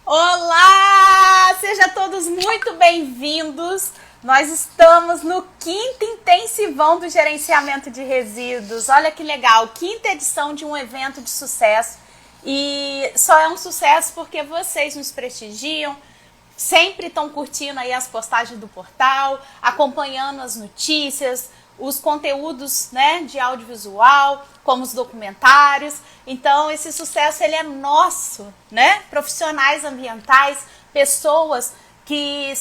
Olá! Sejam todos muito bem-vindos. Nós estamos no quinto intensivão do gerenciamento de resíduos. Olha que legal, quinta edição de um evento de sucesso. E só é um sucesso porque vocês nos prestigiam, sempre estão curtindo aí as postagens do portal, acompanhando as notícias, os conteúdos, né, de audiovisual, como os documentários. Então, esse sucesso ele é nosso, né? Profissionais ambientais, pessoas que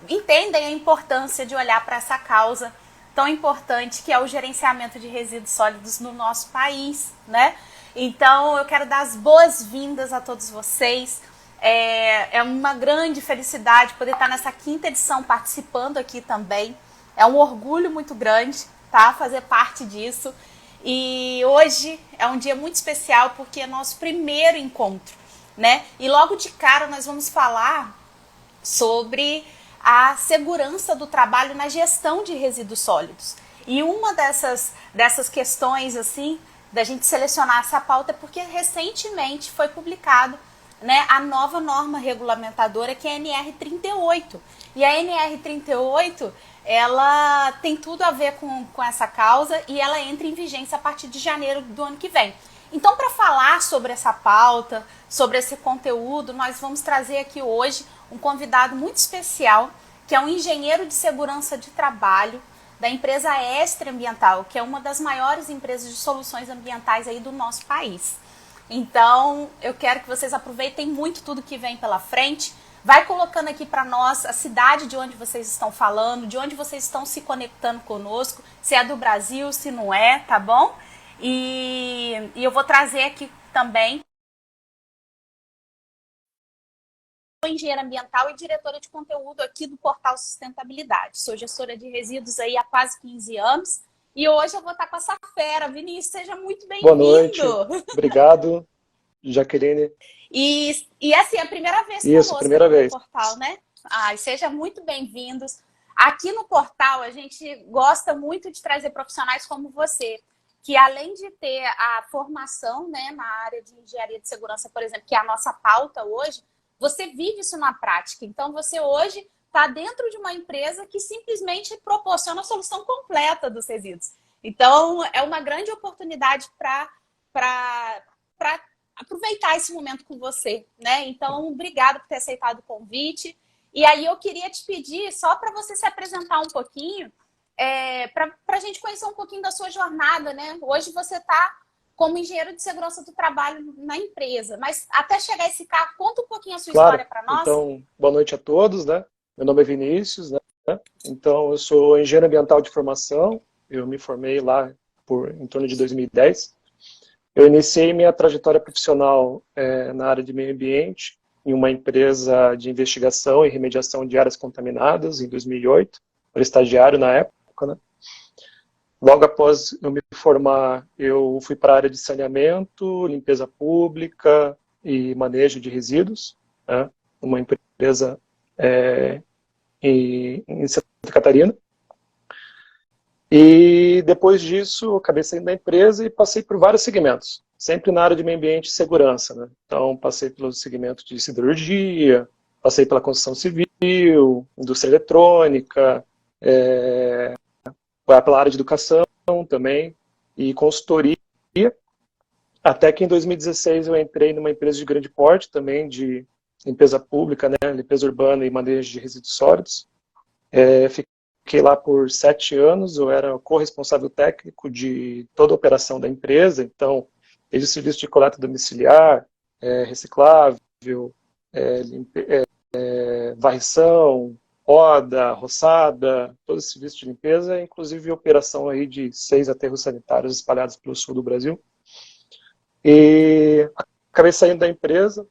entendem a importância de olhar para essa causa tão importante que é o gerenciamento de resíduos sólidos no nosso país, né? Então, eu quero dar as boas-vindas a todos vocês. É uma grande felicidade poder estar nessa quinta edição participando aqui também. É um orgulho muito grande, tá? Fazer parte disso. E hoje é um dia muito especial porque é nosso primeiro encontro, né? E logo de cara nós vamos falar sobre a segurança do trabalho na gestão de resíduos sólidos. E uma dessas questões, assim, da gente selecionar essa pauta é porque recentemente foi publicado, né, a nova norma regulamentadora, que é a NR38. E a NR38, ela tem tudo a ver com essa causa e ela entra em vigência a partir de janeiro do ano que vem. Então, para falar sobre essa pauta, sobre esse conteúdo, nós vamos trazer aqui hoje um convidado muito especial, que é um engenheiro de segurança de trabalho da empresa Estre Ambiental, que é uma das maiores empresas de soluções ambientais aí do nosso país. Então, eu quero que vocês aproveitem muito tudo que vem pela frente. Vai colocando aqui para nós a cidade de onde vocês estão falando, de onde vocês estão se conectando conosco, se é do Brasil, se não é, tá bom? E eu vou trazer aqui também. Sou engenheira ambiental e diretora de conteúdo aqui do Portal Sustentabilidade. Sou gestora de resíduos aí há quase 15 anos. E hoje eu vou estar com essa fera. Vinícius, seja muito Boa noite, bem-vindo. obrigado, Jaqueline. E assim, é a primeira vez Isso, conosco primeira aqui no vez. portal, né? Ai, seja muito bem-vindos. Aqui no portal, a gente gosta muito de trazer profissionais como você, que além de ter a formação, né, na área de engenharia de segurança, por exemplo, que é a nossa pauta hoje, você vive isso na prática. Então, você hoje está dentro de uma empresa que simplesmente proporciona a solução completa dos resíduos. Então, é uma grande oportunidade para aproveitar esse momento com você, né? Então, obrigada por ter aceitado o convite. E aí eu queria te pedir, só para você se apresentar um pouquinho, para a gente conhecer um pouquinho da sua jornada, né? Hoje você está como engenheiro de segurança do trabalho na empresa, mas até chegar a esse cargo, conta um pouquinho a sua Claro, história para nós. então, boa noite a todos, né? Meu nome é Vinícius, né? Então, eu sou engenheiro ambiental de formação, eu me formei lá em torno de 2010. Eu iniciei minha trajetória profissional na área de meio ambiente, em uma empresa de investigação e remediação de áreas contaminadas, em 2008, era estagiário na época, né? Logo após eu me formar, eu fui para a área de saneamento, limpeza pública e manejo de resíduos, né? Uma empresa em Santa Catarina. E depois disso, eu acabei saindo da empresa e passei por vários segmentos, sempre na área de meio ambiente e segurança, né? Então, passei pelo segmento de siderurgia, passei pela construção civil, indústria eletrônica, pela área de educação também, e consultoria, até que em 2016 eu entrei numa empresa de grande porte também, de limpeza pública, né? Limpeza urbana e manejo de resíduos sólidos. Fiquei lá por 7 anos, eu era corresponsável técnico de toda a operação da empresa, então, desde o serviço de coleta domiciliar, reciclável, varrição, poda, roçada, todo esse serviço de limpeza, inclusive operação aí de 6 aterros sanitários espalhados pelo sul do Brasil. E acabei saindo da empresa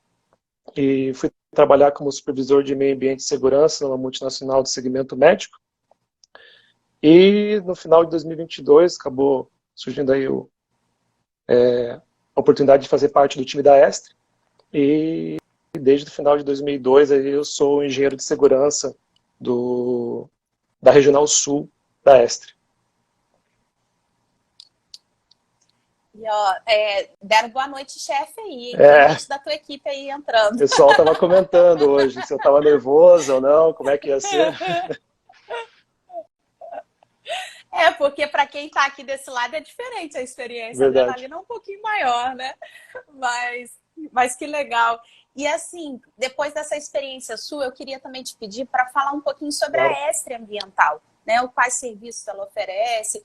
e fui trabalhar como supervisor de meio ambiente e segurança numa multinacional do segmento médico. E no final de 2022 acabou surgindo aí a oportunidade de fazer parte do time da Estre. E desde o final de 2002 aí eu sou engenheiro de segurança da Regional Sul da Estre. E, ó, deram boa noite, chefe aí. É, Tem gente da tua equipe aí entrando. o pessoal estava comentando hoje se eu estava nervoso ou não, como é que ia ser. Porque para quem está aqui desse lado é diferente a experiência. A Verdade. adrenalina é um pouquinho maior, né? Mas que legal. E assim, depois dessa experiência sua, eu queria também te pedir para falar um pouquinho sobre Claro. a Estre Ambiental, né? O quais serviços ela oferece,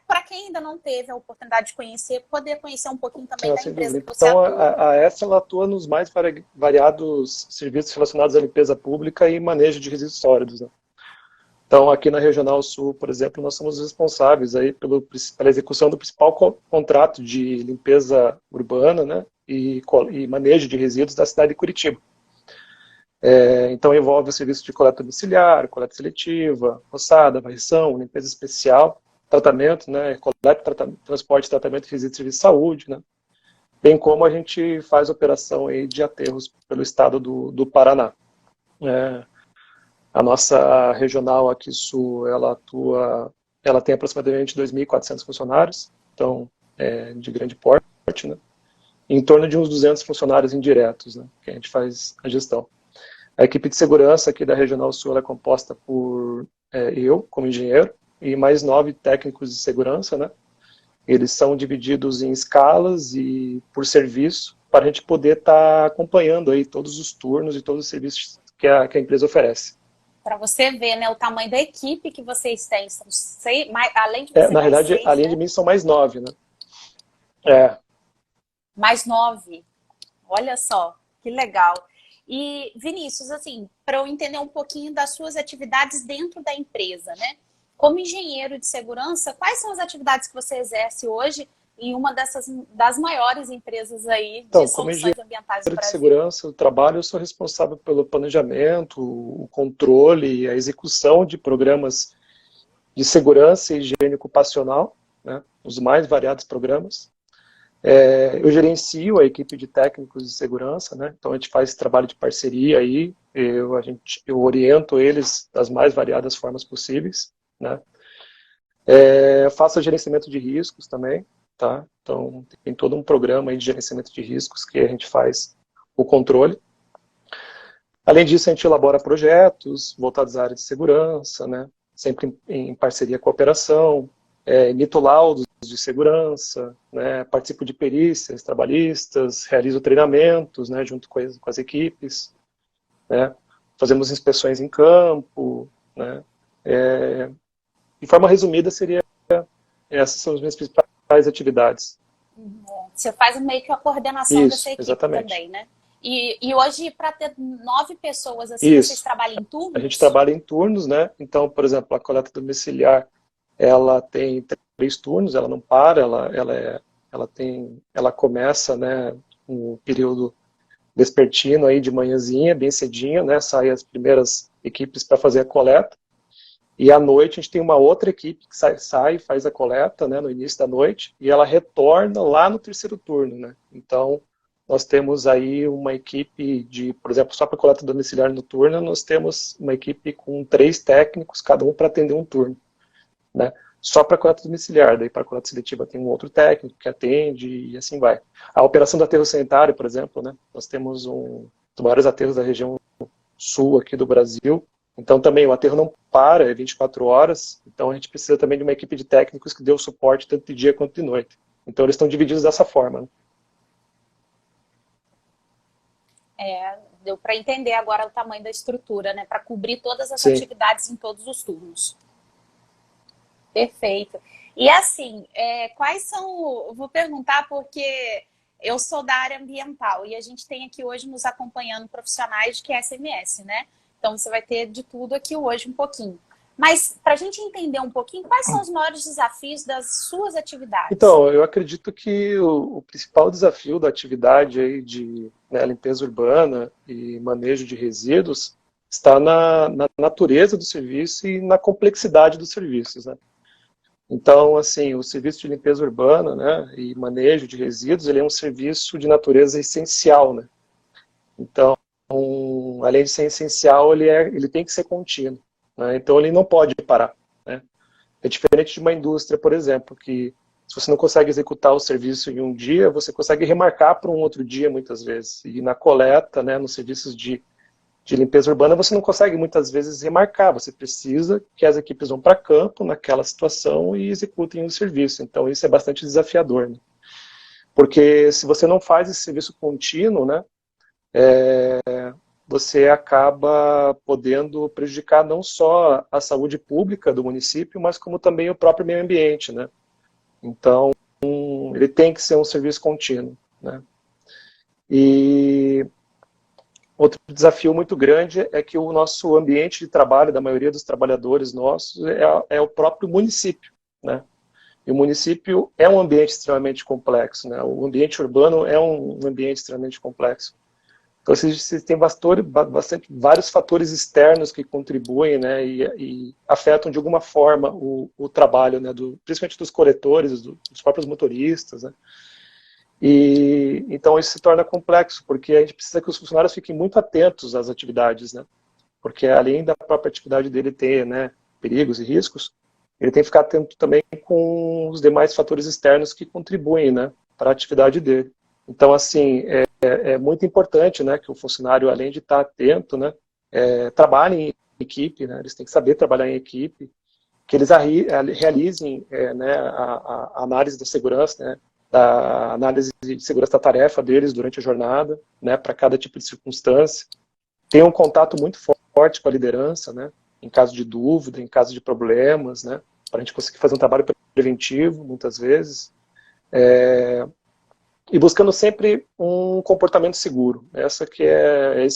para quem ainda não teve a oportunidade de conhecer, poder conhecer um pouquinho também da Sem empresa dúvida. que você Então, atua. a ESTA ela atua nos mais variados serviços relacionados à limpeza pública e manejo de resíduos sólidos, né? Então, aqui na Regional Sul, por exemplo, nós somos responsáveis aí pela execução do principal contrato de limpeza urbana, né, e manejo de resíduos da cidade de Curitiba. Então, envolve o serviço de coleta domiciliar, coleta seletiva, roçada, varrição, limpeza especial, tratamento, né, coleta, transporte, tratamento de resíduos de serviço de saúde, né, bem como a gente faz operação aí de aterros pelo estado do Paraná. A nossa regional aqui sul, ela tem aproximadamente 2.400 funcionários, então de grande porte, né? Em torno de uns 200 funcionários indiretos, né, que a gente faz a gestão. A equipe de segurança aqui da Regional Sul é composta por eu, como engenheiro, e mais 9 técnicos de segurança, né? Eles são divididos em escalas e por serviço, para a gente poder estar acompanhando aí todos os turnos e todos os serviços que a empresa oferece. Para você ver, né, o tamanho da equipe que vocês têm. São seis, além de você Na mais realidade, 6, além de né? mim, são mais 9, né? É, Mais 9. Olha só, que legal. E, Vinícius, assim, para eu entender um pouquinho das suas atividades dentro da empresa, né? Como engenheiro de segurança, quais são as atividades que você exerce hoje em uma das maiores empresas aí de então, como engenheiro soluções ambientais do de Brasil? segurança, o trabalho, eu sou responsável pelo planejamento, o controle e a execução de programas de segurança e higiene ocupacional, né? Os mais variados programas. Eu gerencio a equipe de técnicos de segurança, né? Então a gente faz esse trabalho de parceria aí, eu oriento eles das mais variadas formas possíveis, né? Eu faço gerenciamento de riscos também, tá? Então tem todo um programa aí de gerenciamento de riscos que a gente faz o controle. Além disso, a gente elabora projetos voltados à área de segurança, né? Sempre em parceria com a operação, emito laudos de segurança, né? Participo de perícias trabalhistas, realizo treinamentos, né? Junto com as equipes, né? Fazemos inspeções em campo, né? De forma resumida, essas são as minhas principais atividades. Você faz meio que a coordenação dessa Isso, equipe exatamente. também, né? E hoje, para ter 9 pessoas assim, vocês Isso. trabalham em A gente turnos? trabalha em turnos, né? Então, por exemplo, a coleta domiciliar, ela tem 3 turnos, ela não para, ela começa, né, um período vespertino aí de manhãzinha, bem cedinho, né? Saem as primeiras equipes para fazer a coleta. E à noite a gente tem uma outra equipe que sai e faz a coleta, né, no início da noite, e ela retorna lá no terceiro turno, né? Então, nós temos aí uma equipe de, por exemplo, só para coleta domiciliar noturna, nós temos uma equipe com 3 técnicos, cada um para atender um turno, né? Só para coleta domiciliar, daí para coleta seletiva tem um outro técnico que atende e assim vai. A operação do aterro sanitário, por exemplo, né? Nós temos um dos maiores aterros da região sul aqui do Brasil. Então também o aterro não para, é 24 horas, então a gente precisa também de uma equipe de técnicos que dê o suporte tanto de dia quanto de noite. Então eles estão divididos dessa forma, né? Deu para entender agora o tamanho da estrutura, né? Para cobrir todas as Sim. atividades em todos os turnos. Perfeito. E assim, quais são. Vou perguntar porque eu sou da área ambiental e a gente tem aqui hoje nos acompanhando profissionais de QSMS, né? Então você vai ter de tudo aqui hoje um pouquinho. Mas para a gente entender um pouquinho, quais são os maiores desafios das suas atividades? Então, eu acredito que o principal desafio da atividade aí de, né, limpeza urbana e manejo de resíduos está na natureza do serviço e na complexidade dos serviços, né? Então, assim, o serviço de limpeza urbana, né, e manejo de resíduos, ele é um serviço de natureza essencial, né? Então, além de ser essencial, ele tem que ser contínuo, né? Então, ele não pode parar, né? É diferente de uma indústria, por exemplo, que Se você não consegue executar o serviço em um dia, você consegue remarcar para um outro dia, muitas vezes. E na coleta, né, nos serviços de limpeza urbana, você não consegue muitas vezes remarcar, você precisa que as equipes vão para campo naquela situação e executem o serviço. Então isso é bastante desafiador, né? Porque se você não faz esse serviço contínuo, né, você acaba podendo prejudicar não só a saúde pública do município, mas como também o próprio meio ambiente, né? Então ele tem que ser um serviço contínuo, né? E outro desafio muito grande é que o nosso ambiente de trabalho, da maioria dos trabalhadores nossos, é o próprio município, né? E o município é um ambiente extremamente complexo, né? O ambiente urbano é um ambiente extremamente complexo. Então, você tem vários fatores externos que contribuem, né, e afetam de alguma forma o trabalho, né, principalmente dos coletores, dos próprios motoristas, né? E então isso se torna complexo, porque a gente precisa que os funcionários fiquem muito atentos às atividades, né? Porque além da própria atividade dele ter, né, perigos e riscos, ele tem que ficar atento também com os demais fatores externos que contribuem, né, para a atividade dele. Então, assim, é muito importante, né, que o funcionário, além de estar atento, né, trabalhe em equipe, né, eles têm que saber trabalhar em equipe, que eles realizem né, a análise da segurança, né, da análise de segurança da tarefa deles durante a jornada, né, para cada tipo de circunstância. Tem um contato muito forte com a liderança, né, em caso de dúvida, em caso de problemas, né, para a gente conseguir fazer um trabalho preventivo, muitas vezes. E buscando sempre um comportamento seguro. Esse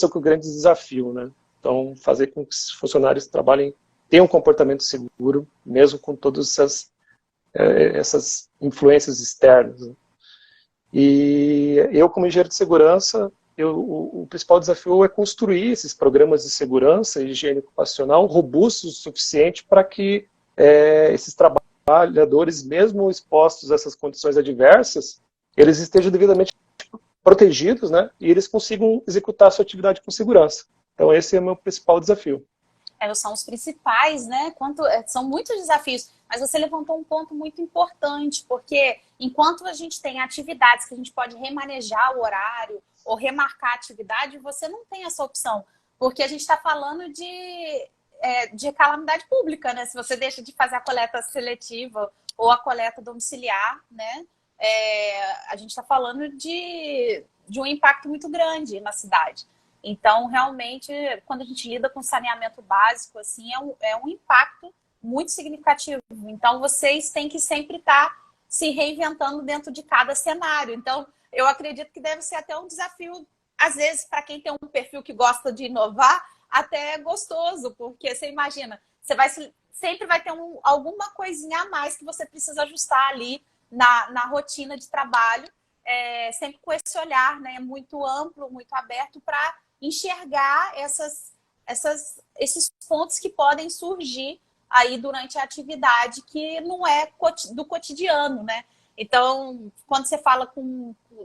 é o grande desafio, né? Então, fazer com que os funcionários trabalhem, tenham um comportamento seguro, mesmo com todas essas influências externas, né? E eu, como engenheiro de segurança, o principal desafio é construir esses programas de segurança e higiene ocupacional robustos o suficiente para que esses trabalhadores, mesmo expostos a essas condições adversas, eles estejam devidamente protegidos, né, e eles consigam executar a sua atividade com segurança. Então esse é o meu principal desafio. São os principais, né? São muitos desafios, mas você levantou um ponto muito importante, porque enquanto a gente tem atividades que a gente pode remanejar o horário ou remarcar a atividade, você não tem essa opção, porque a gente está falando de calamidade pública, né? Se você deixa de fazer a coleta seletiva ou a coleta domiciliar, né? A gente está falando de um impacto muito grande na cidade. Então, realmente, quando a gente lida com saneamento básico, assim, é um impacto muito significativo. Então, vocês têm que sempre estar se reinventando dentro de cada cenário. Então, eu acredito que deve ser até um desafio, às vezes, para quem tem um perfil que gosta de inovar, até gostoso, porque você imagina, sempre vai ter alguma coisinha a mais que você precisa ajustar ali na rotina de trabalho, sempre com esse olhar, né, muito amplo, muito aberto para enxergar esses pontos que podem surgir aí durante a atividade que não é do cotidiano, né? Então, quando você fala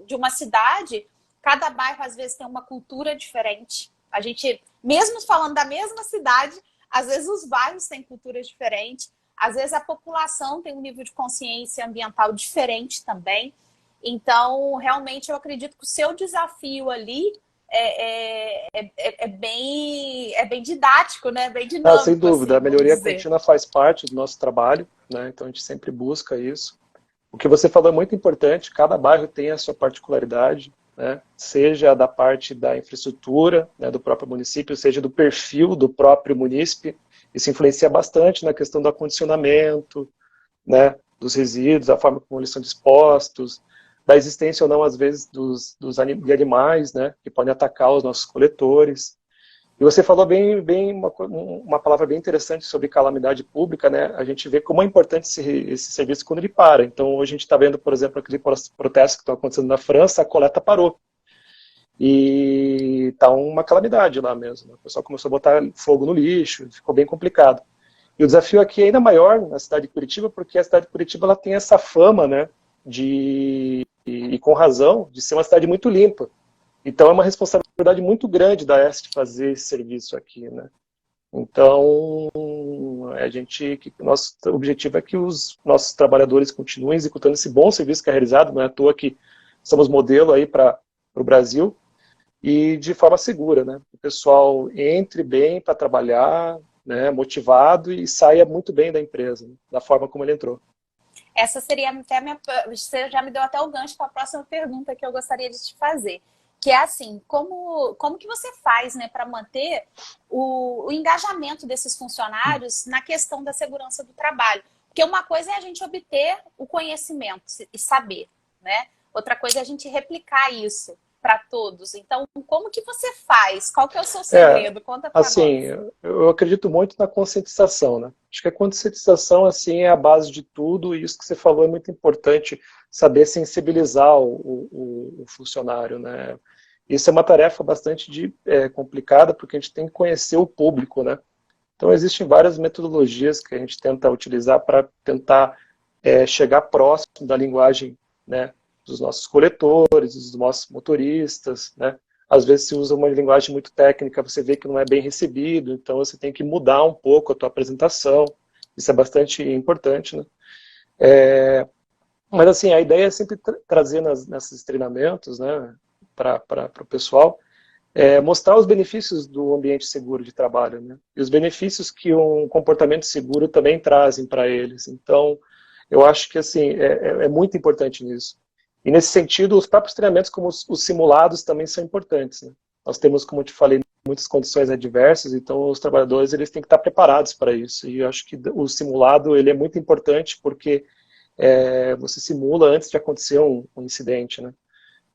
de uma cidade, cada bairro às vezes tem uma cultura diferente. A gente, mesmo falando da mesma cidade, às vezes os bairros têm culturas diferentes, às vezes a população tem um nível de consciência ambiental diferente também. Então, realmente, eu acredito que o seu desafio ali é bem didático, né? Bem dinâmico. Sem dúvida, assim, a melhoria contínua faz parte do nosso trabalho, né? Então a gente sempre busca isso. O que você falou é muito importante, cada bairro tem a sua particularidade, né? Seja da parte da infraestrutura, né, do próprio município, seja do perfil do próprio munícipe. Isso influencia bastante na questão do acondicionamento, né, dos resíduos, a forma como eles são dispostos, da existência ou não, às vezes, de animais, né, que podem atacar os nossos coletores. E você falou uma palavra bem interessante sobre calamidade pública, né? A gente vê como é importante esse serviço quando ele para. Então, hoje a gente está vendo, por exemplo, aquele protesto que está acontecendo na França, a coleta parou. E está uma calamidade lá mesmo. O pessoal começou a botar fogo no lixo, ficou bem complicado. E o desafio aqui é ainda maior na cidade de Curitiba, porque a cidade de Curitiba ela tem essa fama, né, e com razão, de ser uma cidade muito limpa. Então é uma responsabilidade muito grande da EST fazer esse serviço aqui, né? Então, nosso objetivo é que os nossos trabalhadores continuem executando esse bom serviço que é realizado, não é à toa que somos modelo aí para o Brasil, e de forma segura, né? O pessoal entre bem para trabalhar, né, motivado e saia muito bem da empresa, né, da forma como ele entrou. Essa seria até a minha. Você já me deu até o gancho para a próxima pergunta que eu gostaria de te fazer. Que é assim, como que você faz, né, para manter o engajamento desses funcionários na questão da segurança do trabalho? Porque uma coisa é a gente obter o conhecimento e saber, né? Outra coisa é a gente replicar isso para todos. Então, como que você faz? Qual que é o seu É, segredo? Conta para assim, nós. eu acredito muito na conscientização, né? Acho que a conscientização, assim, é a base de tudo, e isso que você falou é muito importante, saber sensibilizar o funcionário, né? Isso é uma tarefa bastante complicada, porque a gente tem que conhecer o público, né? Então, existem várias metodologias que a gente tenta utilizar para tentar chegar próximo da linguagem, né, dos nossos coletores, dos nossos motoristas, né? Às vezes se usa uma linguagem muito técnica, você vê que não é bem recebido, então você tem que mudar um pouco a tua apresentação, isso é bastante importante, né? Mas assim, a ideia é sempre trazer nesses treinamentos, né, para o pessoal, mostrar os benefícios do ambiente seguro de trabalho, né? E os benefícios que um comportamento seguro também trazem para eles. Então, eu acho que assim é muito importante nisso. E nesse sentido, os próprios treinamentos, como os simulados, também são importantes, né? Nós temos, como eu te falei, muitas condições adversas, então os trabalhadores eles têm que estar preparados para isso. E eu acho que o simulado ele é muito importante porque você simula antes de acontecer um incidente, né?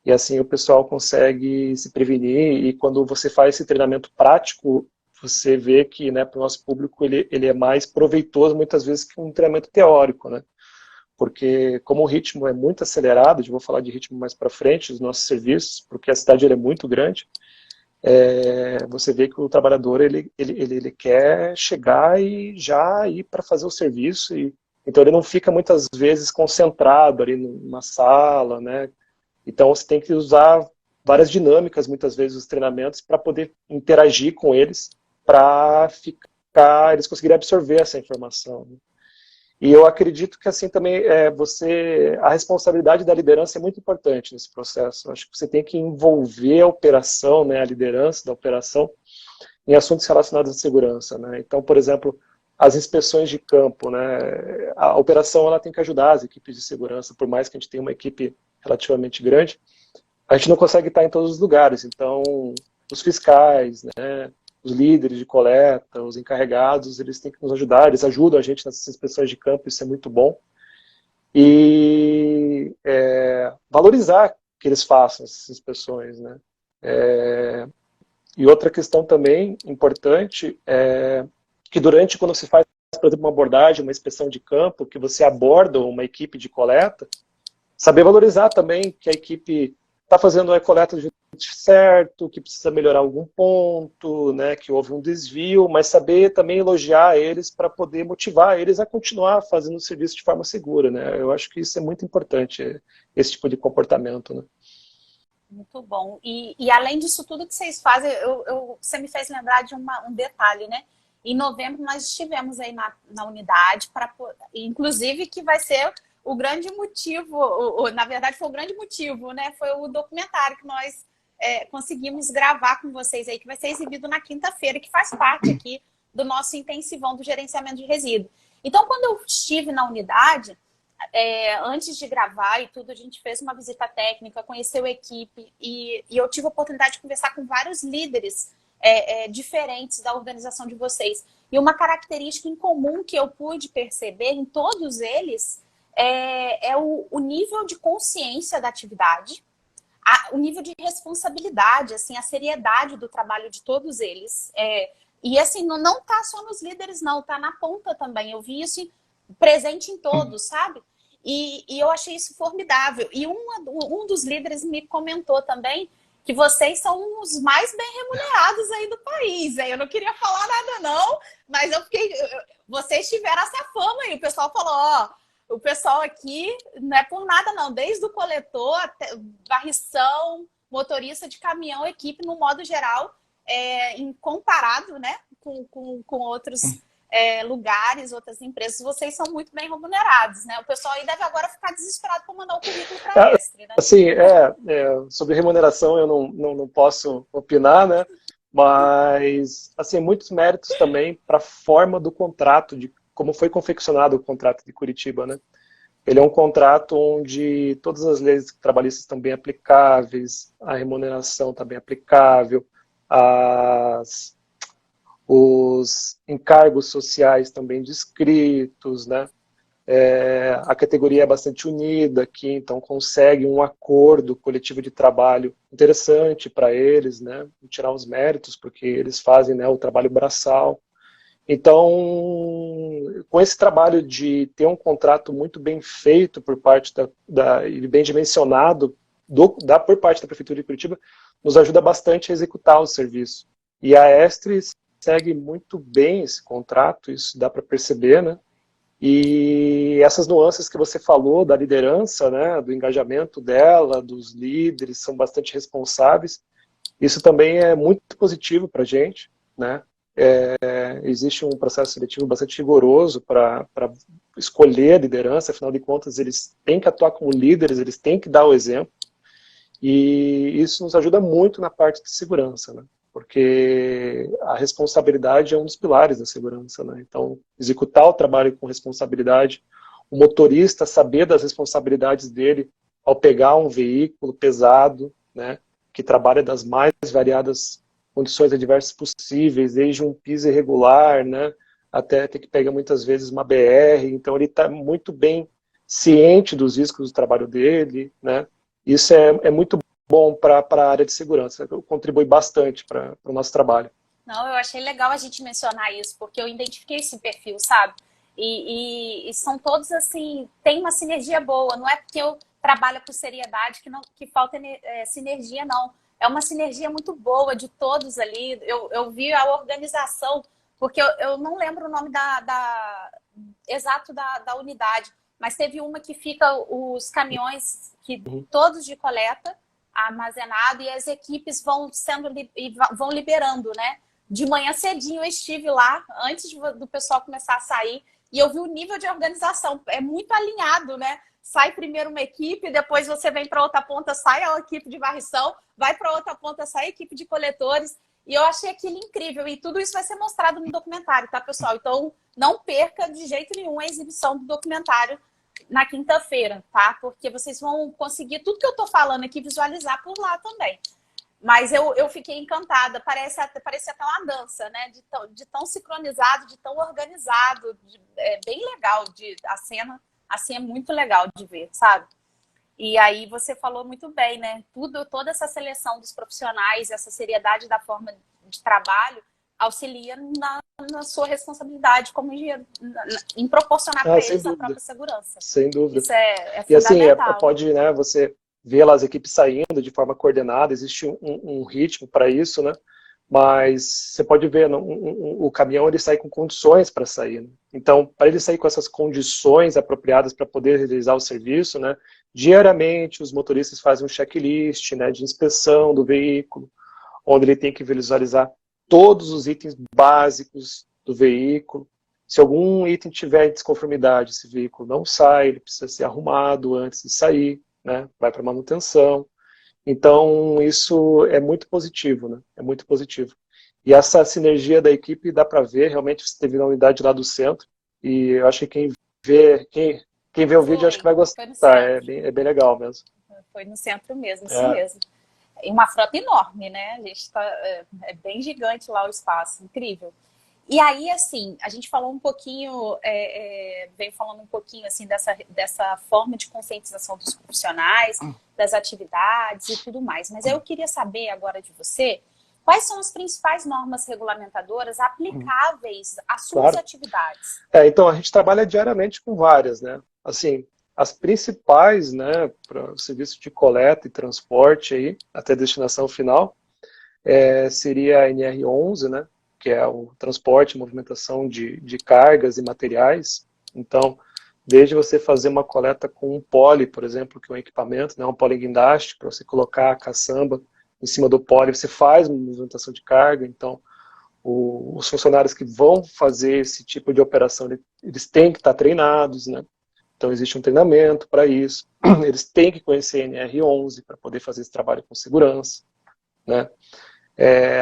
E assim o pessoal consegue se prevenir, e quando você faz esse treinamento prático, você vê que, né, para o nosso público ele é mais proveitoso muitas vezes que um treinamento teórico, né? Porque como o ritmo é muito acelerado, eu vou falar de ritmo mais para frente, dos nossos serviços, porque a cidade ele é muito grande, você vê que o trabalhador ele quer chegar e já ir para fazer o serviço, e então ele não fica muitas vezes concentrado ali numa sala, né? Então você tem que usar várias dinâmicas, muitas vezes, os treinamentos, para poder interagir com eles, para eles conseguirem absorver essa informação, né? E eu acredito que assim também a responsabilidade da liderança é muito importante nesse processo. Eu acho que você tem que envolver a operação, né, a liderança da operação, em assuntos relacionados à segurança, né? Então, por exemplo, as inspeções de campo, né? A operação ela tem que ajudar as equipes de segurança, por mais que a gente tenha uma equipe relativamente grande, a gente não consegue estar em todos os lugares. Então, os fiscais, né, os líderes de coleta, os encarregados, eles têm que nos ajudar, eles ajudam a gente nessas inspeções de campo, isso é muito bom. E valorizar que eles façam essas inspeções, né? E outra questão também importante é que quando se faz, por exemplo, uma abordagem, uma inspeção de campo, que você aborda uma equipe de coleta, saber valorizar também que a equipe está fazendo a coleta do jeito certo, que precisa melhorar algum ponto, né, que houve um desvio, mas saber também elogiar eles para poder motivar eles a continuar fazendo o serviço de forma segura, né? Eu acho que isso é muito importante, esse tipo de comportamento, né? Muito bom. E além disso tudo que vocês fazem, você me fez lembrar de um detalhe, né? Em novembro nós estivemos aí na unidade, inclusive que vai ser o grande motivo, na verdade foi o grande motivo, né? Foi o documentário que nós conseguimos gravar com vocês aí, que vai ser exibido na quinta-feira, que faz parte aqui do nosso intensivão do gerenciamento de resíduos. Então, quando eu estive na unidade, antes de gravar e tudo, a gente fez uma visita técnica, conheceu a equipe e eu tive a oportunidade de conversar com vários líderes diferentes da organização de vocês. E uma característica em comum que eu pude perceber em todos eles é o nível de consciência da atividade, o nível de responsabilidade, assim, a seriedade do trabalho de todos eles. E assim, não tá só nos líderes, não, tá na ponta também. Eu vi isso presente em todos, sabe? E eu achei isso formidável. E um dos líderes me comentou também que vocês são os mais bem remunerados aí do país. Eu não queria falar nada, não, mas vocês tiveram essa fama aí. O pessoal falou, ó, o pessoal aqui não é por nada, não. Desde o coletor, até varrição, motorista de caminhão, equipe, no modo geral, comparado, né, com outros lugares, outras empresas, vocês são muito bem remunerados, né? O pessoal aí deve agora ficar desesperado para mandar o currículo para a Estre, né? Assim, sobre remuneração eu não posso opinar, né? Mas, assim, muitos méritos também para a forma do contrato, de como foi confeccionado o contrato de Curitiba, né? Ele é um contrato onde todas as leis trabalhistas estão bem aplicáveis, a remuneração está bem aplicável, os encargos sociais também descritos, né? A categoria é bastante unida aqui, então consegue um acordo coletivo de trabalho interessante para eles, né? Tirar os méritos, porque eles fazem, né, o trabalho braçal. Então, com esse trabalho de ter um contrato muito bem feito por parte e bem dimensionado por parte da Prefeitura de Curitiba, nos ajuda bastante a executar o serviço. E a Estre segue muito bem esse contrato, isso dá para perceber, né? E essas nuances que você falou da liderança, né, do engajamento dela, dos líderes, são bastante responsáveis. Isso também é muito positivo para a gente, né? Existe um processo seletivo bastante rigoroso para escolher a liderança, afinal de contas eles têm que atuar como líderes, eles têm que dar o exemplo, e isso nos ajuda muito na parte de segurança, né? Porque a responsabilidade é um dos pilares da segurança, né? Então, executar o trabalho com responsabilidade, o motorista saber das responsabilidades dele ao pegar um veículo pesado, né, que trabalha das mais variadas condições adversas possíveis, desde um piso irregular, né, até ter que pegar muitas vezes uma BR, então ele está muito bem ciente dos riscos do trabalho dele, né, isso é muito bom para a área de segurança, contribui bastante para o nosso trabalho. Não, eu achei legal a gente mencionar isso, porque eu identifiquei esse perfil, sabe? E são todos assim, tem uma sinergia boa, não é porque eu trabalho com seriedade que falta sinergia, não. É uma sinergia muito boa de todos ali. Eu vi a organização, porque eu não lembro o nome exato da unidade, mas teve uma que fica os caminhões todos de coleta armazenado e as equipes vão liberando, né? De manhã cedinho eu estive lá, antes do pessoal começar a sair, e eu vi o nível de organização, é muito alinhado, né? Sai primeiro uma equipe, depois você vem para outra ponta, sai a equipe de varrição, vai para outra ponta, sai a equipe de coletores, e eu achei aquilo incrível, e tudo isso vai ser mostrado no documentário, tá, pessoal? Então, não perca de jeito nenhum a exibição do documentário na quinta-feira, tá? Porque vocês vão conseguir tudo que eu tô falando aqui visualizar por lá também. Mas eu fiquei encantada, parece até uma dança, né? De tão sincronizado, de tão organizado, é bem legal, a cena assim é muito legal de ver, sabe? E aí você falou muito bem, né? Toda essa seleção dos profissionais, essa seriedade da forma de trabalho auxilia na sua responsabilidade como engenheiro, em proporcionar para eles a própria segurança. Sem dúvida. Isso é e assim, fundamental. Pode, né, você ver lá as equipes saindo de forma coordenada, existe um ritmo para isso, né? Mas você pode ver, o caminhão ele sai com condições para sair, né? Então, para ele sair com essas condições apropriadas para poder realizar o serviço, né, diariamente os motoristas fazem um checklist, né, de inspeção do veículo, onde ele tem que visualizar todos os itens básicos do veículo. Se algum item tiver em desconformidade, esse veículo não sai, ele precisa ser arrumado antes de sair, né, vai para manutenção. Então, isso é muito positivo, né? É muito positivo. E essa sinergia da equipe dá para ver, realmente você teve na unidade lá do centro, e eu acho que quem vê o vídeo acho que vai gostar, é bem legal mesmo. Foi no centro mesmo, isso mesmo. E uma frota enorme, né? A gente é bem gigante lá o espaço, incrível. E aí, assim, a gente falou um pouquinho, veio falando um pouquinho, assim, dessa forma de conscientização dos profissionais, das atividades e tudo mais. Mas eu queria saber agora de você, quais são as principais normas regulamentadoras aplicáveis às suas atividades? Então, a gente trabalha diariamente com várias, né? Assim, as principais, né, para o serviço de coleta e transporte aí, até a destinação final, seria a NR11, né? Que é o transporte e movimentação de cargas e materiais. Então, desde você fazer uma coleta com um poly, por exemplo, que é um equipamento, né, um polyguindaste, para você colocar a caçamba em cima do poly, você faz uma movimentação de carga. Então, Os funcionários que vão fazer esse tipo de operação, eles têm que estar treinados, né? Então existe um treinamento para isso. Eles têm que conhecer a NR11 para poder fazer esse trabalho com segurança, né?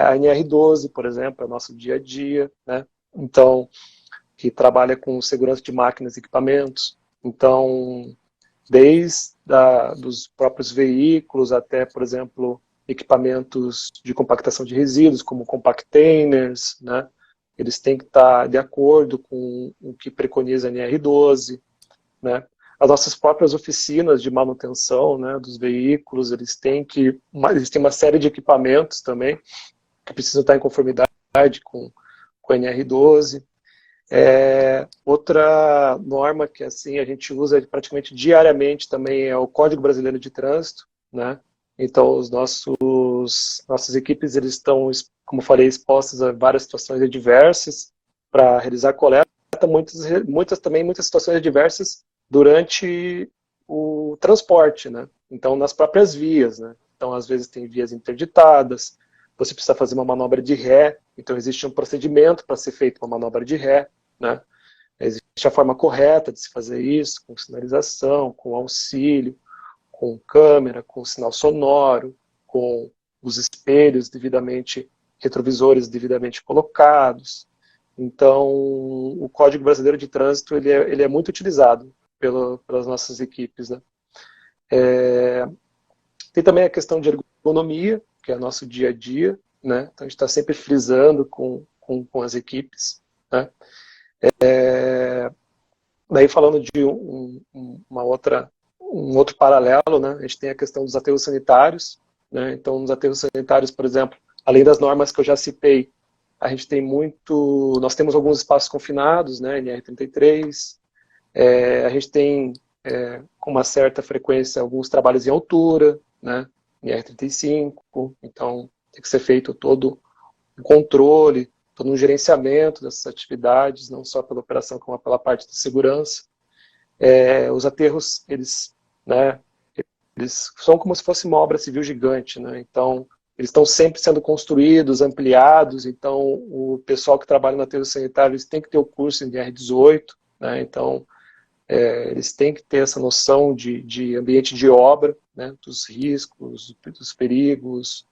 A NR12, por exemplo, é o nosso dia a dia, né? Então, que trabalha com segurança de máquinas e equipamentos. Então, desde dos próprios veículos até, por exemplo, equipamentos de compactação de resíduos, como compactainers, né? Eles têm que estar de acordo com o que preconiza a NR12, né? As nossas próprias oficinas de manutenção, né, dos veículos, eles têm uma série de equipamentos também que precisam estar em conformidade com a NR12. Outra norma que assim a gente usa praticamente diariamente também é o Código Brasileiro de Trânsito, né? Então nossas equipes eles estão, como falei, expostas a várias situações adversas para realizar coleta, muitas situações adversas durante o transporte, né? Então nas próprias vias, né? Então às vezes tem vias interditadas, você precisa fazer uma manobra de ré, então existe um procedimento para ser feito uma manobra de ré, né? Existe a forma correta de se fazer isso, com sinalização, com auxílio, com câmera, com sinal sonoro, com os espelhos retrovisores devidamente colocados. Então, o Código Brasileiro de Trânsito ele é muito utilizado pelas nossas equipes, né? Tem também a questão de ergonomia, que é o nosso dia a dia, né? Então a gente está sempre frisando com as equipes, né? Daí falando de um outro paralelo, né? A gente tem a questão dos aterros sanitários, né? Então nos aterros sanitários, por exemplo, além das normas que eu já citei, nós temos alguns espaços confinados, né? NR33, a gente tem com uma certa frequência alguns trabalhos em altura, né? NR35, então tem que ser feito todo o controle, todo um gerenciamento dessas atividades, não só pela operação, como pela parte de segurança. Os aterros, né, eles são como se fosse uma obra civil gigante, né? Então, eles estão sempre sendo construídos, ampliados, então o pessoal que trabalha no aterro sanitário eles têm que ter o curso em DR18, né? Então, eles têm que ter essa noção de ambiente de obra, né? Dos riscos, dos perigos,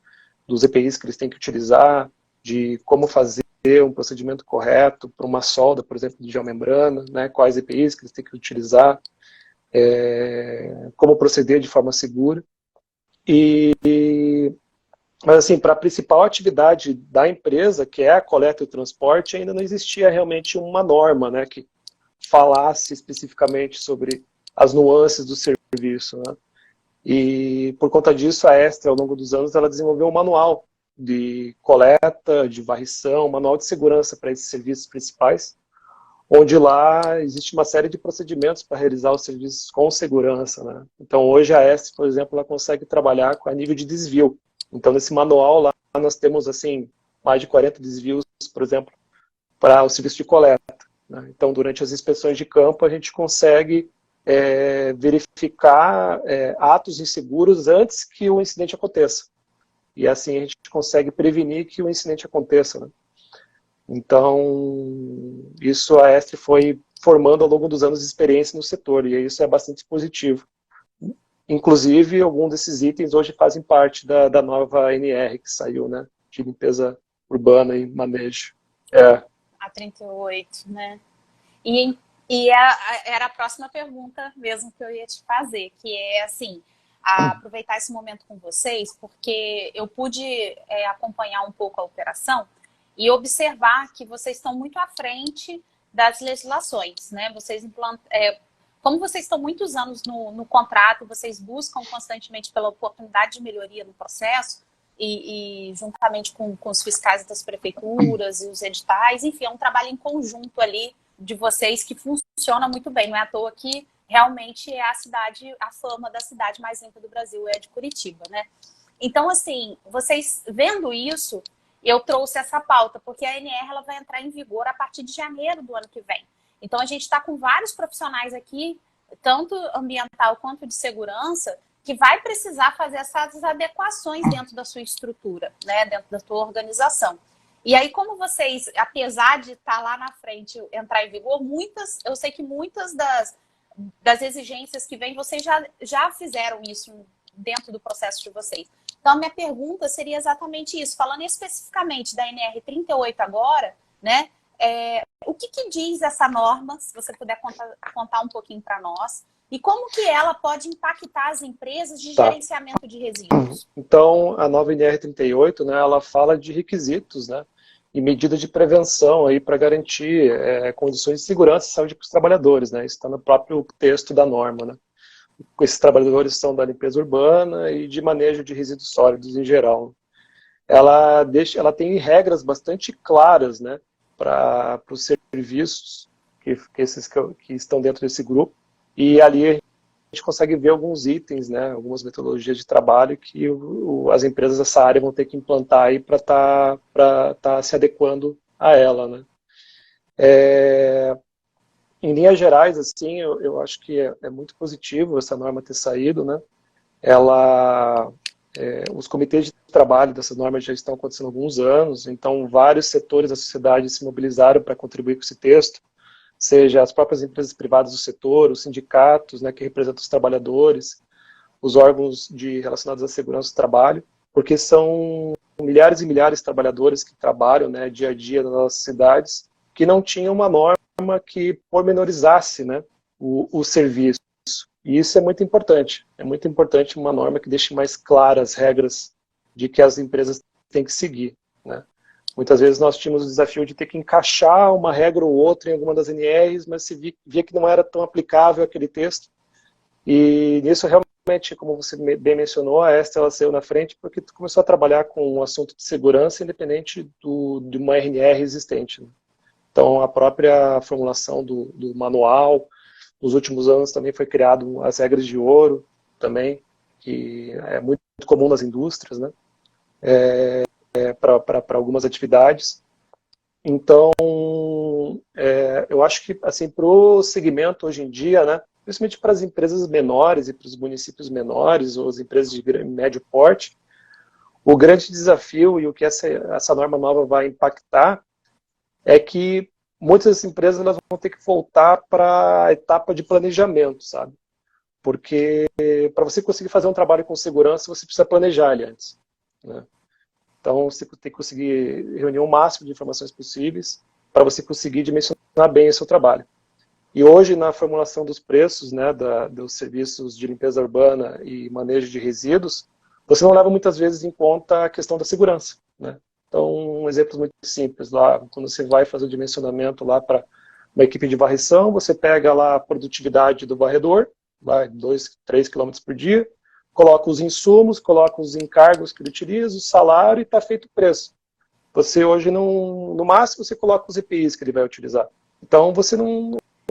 dos EPIs que eles têm que utilizar, de como fazer um procedimento correto para uma solda, por exemplo, de geomembrana, né? Quais EPIs que eles têm que utilizar, como proceder de forma segura. Mas assim, para a principal atividade da empresa, que é a coleta e o transporte, ainda não existia realmente uma norma, né, que falasse especificamente sobre as nuances do serviço, né? E por conta disso, a Extra, ao longo dos anos, ela desenvolveu um manual de coleta, de varrição, um manual de segurança para esses serviços principais, onde lá existe uma série de procedimentos para realizar os serviços com segurança, né? Então hoje a Extra, por exemplo, ela consegue trabalhar com a nível de desvio. Então nesse manual lá nós temos assim mais de 40 desvios, por exemplo, para o serviço de coleta, né? Então durante as inspeções de campo a gente consegue verificar atos inseguros antes que o incidente aconteça. E assim a gente consegue prevenir que o incidente aconteça, né? Então, isso a Estre foi formando ao longo dos anos de experiência no setor, e isso é bastante positivo. Inclusive, alguns desses itens hoje fazem parte da nova NR que saiu, né? De limpeza urbana e manejo. A 38, né? Era a próxima pergunta mesmo que eu ia te fazer, que é assim, aproveitar esse momento com vocês, porque eu pude acompanhar um pouco a operação e observar que vocês estão muito à frente das legislações, né? Como vocês estão muitos anos no contrato, vocês buscam constantemente pela oportunidade de melhoria no processo e juntamente com os fiscais das prefeituras e os editais, enfim, é um trabalho em conjunto ali de vocês que funciona muito bem. Não é à toa que realmente é a fama da cidade mais limpa do Brasil é de Curitiba, né? Então, assim, vocês vendo isso, eu trouxe essa pauta, porque a ANR ela vai entrar em vigor a partir de janeiro do ano que vem. Então, a gente está com vários profissionais aqui, tanto ambiental quanto de segurança, que vai precisar fazer essas adequações dentro da sua estrutura, né, dentro da sua organização. E aí, como vocês, apesar de estar lá na frente, entrar em vigor, eu sei que muitas das exigências que vêm, vocês já fizeram isso dentro do processo de vocês. Então, a minha pergunta seria exatamente isso. Falando especificamente da NR38 agora, né? O que diz essa norma, se você puder contar um pouquinho para nós, e como que ela pode impactar as empresas de gerenciamento de resíduos? Então, a nova NR38, né, ela fala de requisitos, né, e medidas de prevenção aí para garantir condições de segurança e saúde para os trabalhadores, né, isso está no próprio texto da norma, né. Esses trabalhadores são da limpeza urbana e de manejo de resíduos sólidos em geral. Ela tem regras bastante claras, né, para os serviços que estão dentro desse grupo, e ali a gente consegue ver alguns itens, né, algumas metodologias de trabalho que as empresas dessa área vão ter que implantar aí para tá se adequando a ela, né. Em linhas gerais, assim, eu acho que é muito positivo essa norma ter saído, né. Os comitês de trabalho dessas normas já estão acontecendo há alguns anos, então vários setores da sociedade se mobilizaram para contribuir com esse texto, seja as próprias empresas privadas do setor, os sindicatos, né, que representam os trabalhadores, os órgãos relacionados à segurança do trabalho, porque são milhares e milhares de trabalhadores que trabalham, né, dia a dia nas nossas cidades, que não tinham uma norma que pormenorizasse, né, o serviço. E isso é muito importante. É muito importante uma norma que deixe mais claras as regras de que as empresas têm que seguir, né. Muitas vezes nós tínhamos o desafio de ter que encaixar uma regra ou outra em alguma das NRs, mas se via que não era tão aplicável aquele texto. E nisso, realmente, como você bem mencionou, a Esta ela saiu na frente porque tu começou a trabalhar com um assunto de segurança independente de uma RNR existente, né? Então, a própria formulação do manual, nos últimos anos também foi criado as regras de ouro, também, que é muito comum nas indústrias, né? Para algumas atividades. Então, eu acho que, assim, para o segmento hoje em dia, né, principalmente para as empresas menores e para os municípios menores, ou as empresas de médio porte, o grande desafio e o que essa norma nova vai impactar é que muitas empresas elas vão ter que voltar para a etapa de planejamento, sabe? Porque para você conseguir fazer um trabalho com segurança, você precisa planejar ele antes, né? Então, você tem que conseguir reunir o máximo de informações possíveis para você conseguir dimensionar bem o seu trabalho. E hoje, na formulação dos preços, né, dos serviços de limpeza urbana e manejo de resíduos, você não leva muitas vezes em conta a questão da segurança, né? Então, um exemplo muito simples, lá, quando você vai fazer o dimensionamento lá para uma equipe de varrição, você pega lá a produtividade do varredor, vai 2, 3 km por dia, coloca os insumos, coloca os encargos que ele utiliza, o salário e está feito o preço. Você hoje, no máximo, você coloca os EPIs que ele vai utilizar. Então, você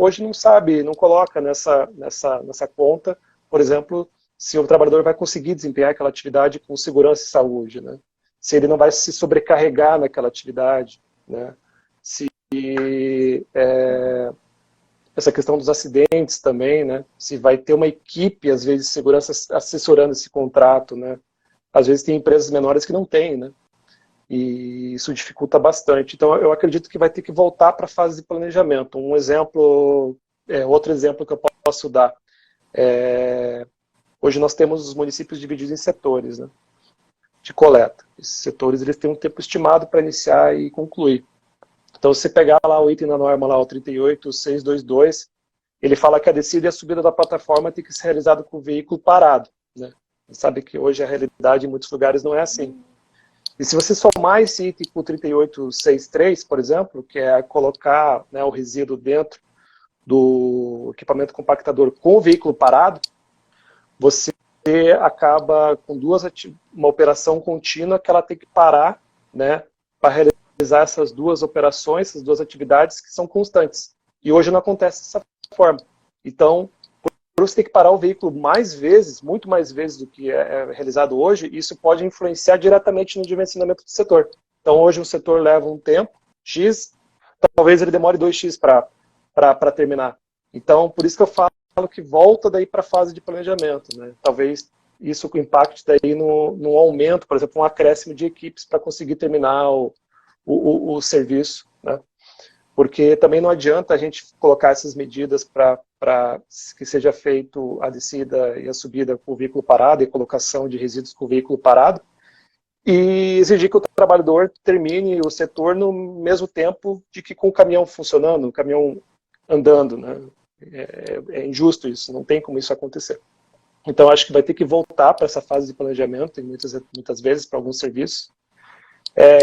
hoje não sabe, não coloca nessa conta, por exemplo, se o trabalhador vai conseguir desempenhar aquela atividade com segurança e saúde, né? Se ele não vai se sobrecarregar naquela atividade, né? Se essa questão dos acidentes também, né? Se vai ter uma equipe, às vezes, de segurança assessorando esse contrato, né? Às vezes tem empresas menores que não têm, né? E isso dificulta bastante. Então, eu acredito que vai ter que voltar para a fase de planejamento. Outro exemplo que eu posso dar. Hoje nós temos os municípios divididos em setores, né, de coleta. Esses setores eles têm um tempo estimado para iniciar e concluir. Então, se você pegar lá o item na norma, lá, o 38622, ele fala que a descida e a subida da plataforma tem que ser realizada com o veículo parado, né? Você sabe que hoje a realidade em muitos lugares não é assim. E se você somar esse item com o 3863, por exemplo, que é colocar, né, o resíduo dentro do equipamento compactador com o veículo parado, você acaba com uma operação contínua que ela tem que parar, né, para realizar essas duas operações, essas duas atividades que são constantes. E hoje não acontece dessa forma. Então, por você ter que parar o veículo mais vezes, muito mais vezes do que é realizado hoje, isso pode influenciar diretamente no dimensionamento do setor. Então, hoje o setor leva um tempo, X, talvez ele demore 2X para terminar. Então, por isso que eu falo que volta daí para a fase de planejamento, né? Talvez isso impacte daí no aumento, por exemplo, um acréscimo de equipes para conseguir terminar o o serviço, né? Porque também não adianta a gente colocar essas medidas para que seja feito a descida e a subida com o veículo parado e a colocação de resíduos com o veículo parado, e exigir que o trabalhador termine o setor no mesmo tempo de que com o caminhão funcionando, o caminhão andando, né? É injusto isso, não tem como isso acontecer. Então, acho que vai ter que voltar para essa fase de planejamento, muitas vezes, para alguns serviços.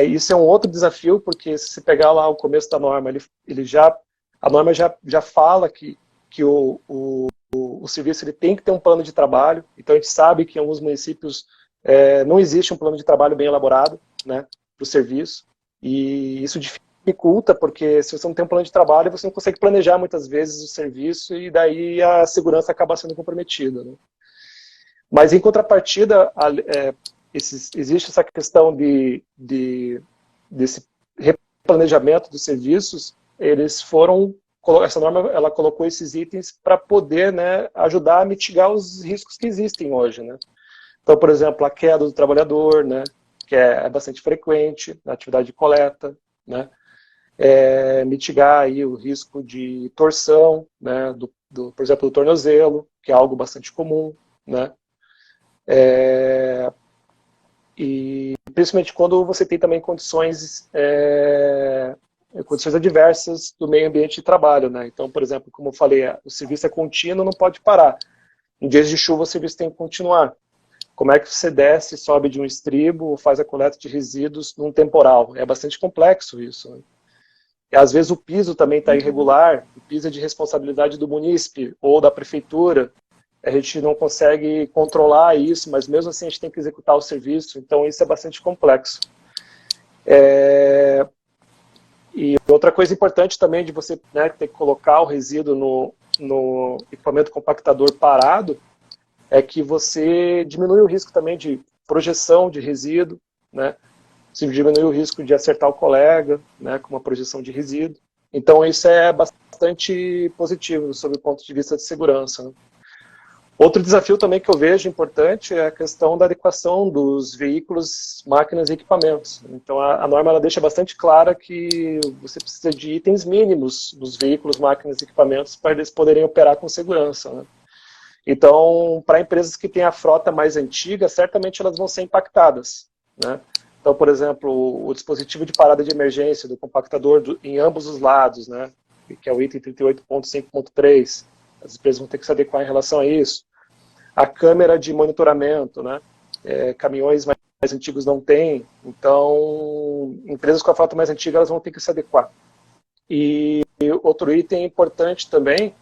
Isso é um outro desafio, porque se você pegar lá o começo da norma, a norma já fala que o serviço ele tem que ter um plano de trabalho. Então, a gente sabe que em alguns municípios não existe um plano de trabalho bem elaborado, né, para o serviço. E isso dificulta, porque se você não tem um plano de trabalho, você não consegue planejar muitas vezes o serviço e daí a segurança acaba sendo comprometida, né? Mas, em contrapartida, existe essa questão desse replanejamento dos serviços. Essa norma ela colocou esses itens para poder, né, ajudar a mitigar os riscos que existem hoje, né? Então, por exemplo, a queda do trabalhador, né, que é bastante frequente na atividade de coleta, né? Mitigar aí o risco de torção, né, por exemplo, do tornozelo, que é algo bastante comum, né? E principalmente quando você tem também condições adversas do meio ambiente de trabalho, né? Então, por exemplo, como eu falei, o serviço é contínuo, não pode parar. Em dias de chuva, o serviço tem que continuar. Como é que você desce, sobe de um estribo, ou faz a coleta de resíduos num temporal? É bastante complexo isso, né? E às vezes o piso também está irregular, o piso é de responsabilidade do munícipe ou da prefeitura. A gente não consegue controlar isso, mas mesmo assim a gente tem que executar o serviço, então isso é bastante complexo. E outra coisa importante também de você, né, ter que colocar o resíduo no equipamento compactador parado é que você diminui o risco também de projeção de resíduo, né? Você diminui o risco de acertar o colega, né, com uma projeção de resíduo. Então isso é bastante positivo sob o ponto de vista de segurança, né? Outro desafio também que eu vejo importante é a questão da adequação dos veículos, máquinas e equipamentos. Então, a norma ela deixa bastante clara que você precisa de itens mínimos dos veículos, máquinas e equipamentos para eles poderem operar com segurança, né? Então, para empresas que têm a frota mais antiga, certamente elas vão ser impactadas, né? Então, por exemplo, o dispositivo de parada de emergência do compactador em ambos os lados, né, que é o item 38.5.3, as empresas vão ter que se adequar em relação a isso. A câmera de monitoramento, né, caminhões mais antigos não têm, então empresas com a frota mais antiga elas vão ter que se adequar. E outro item importante também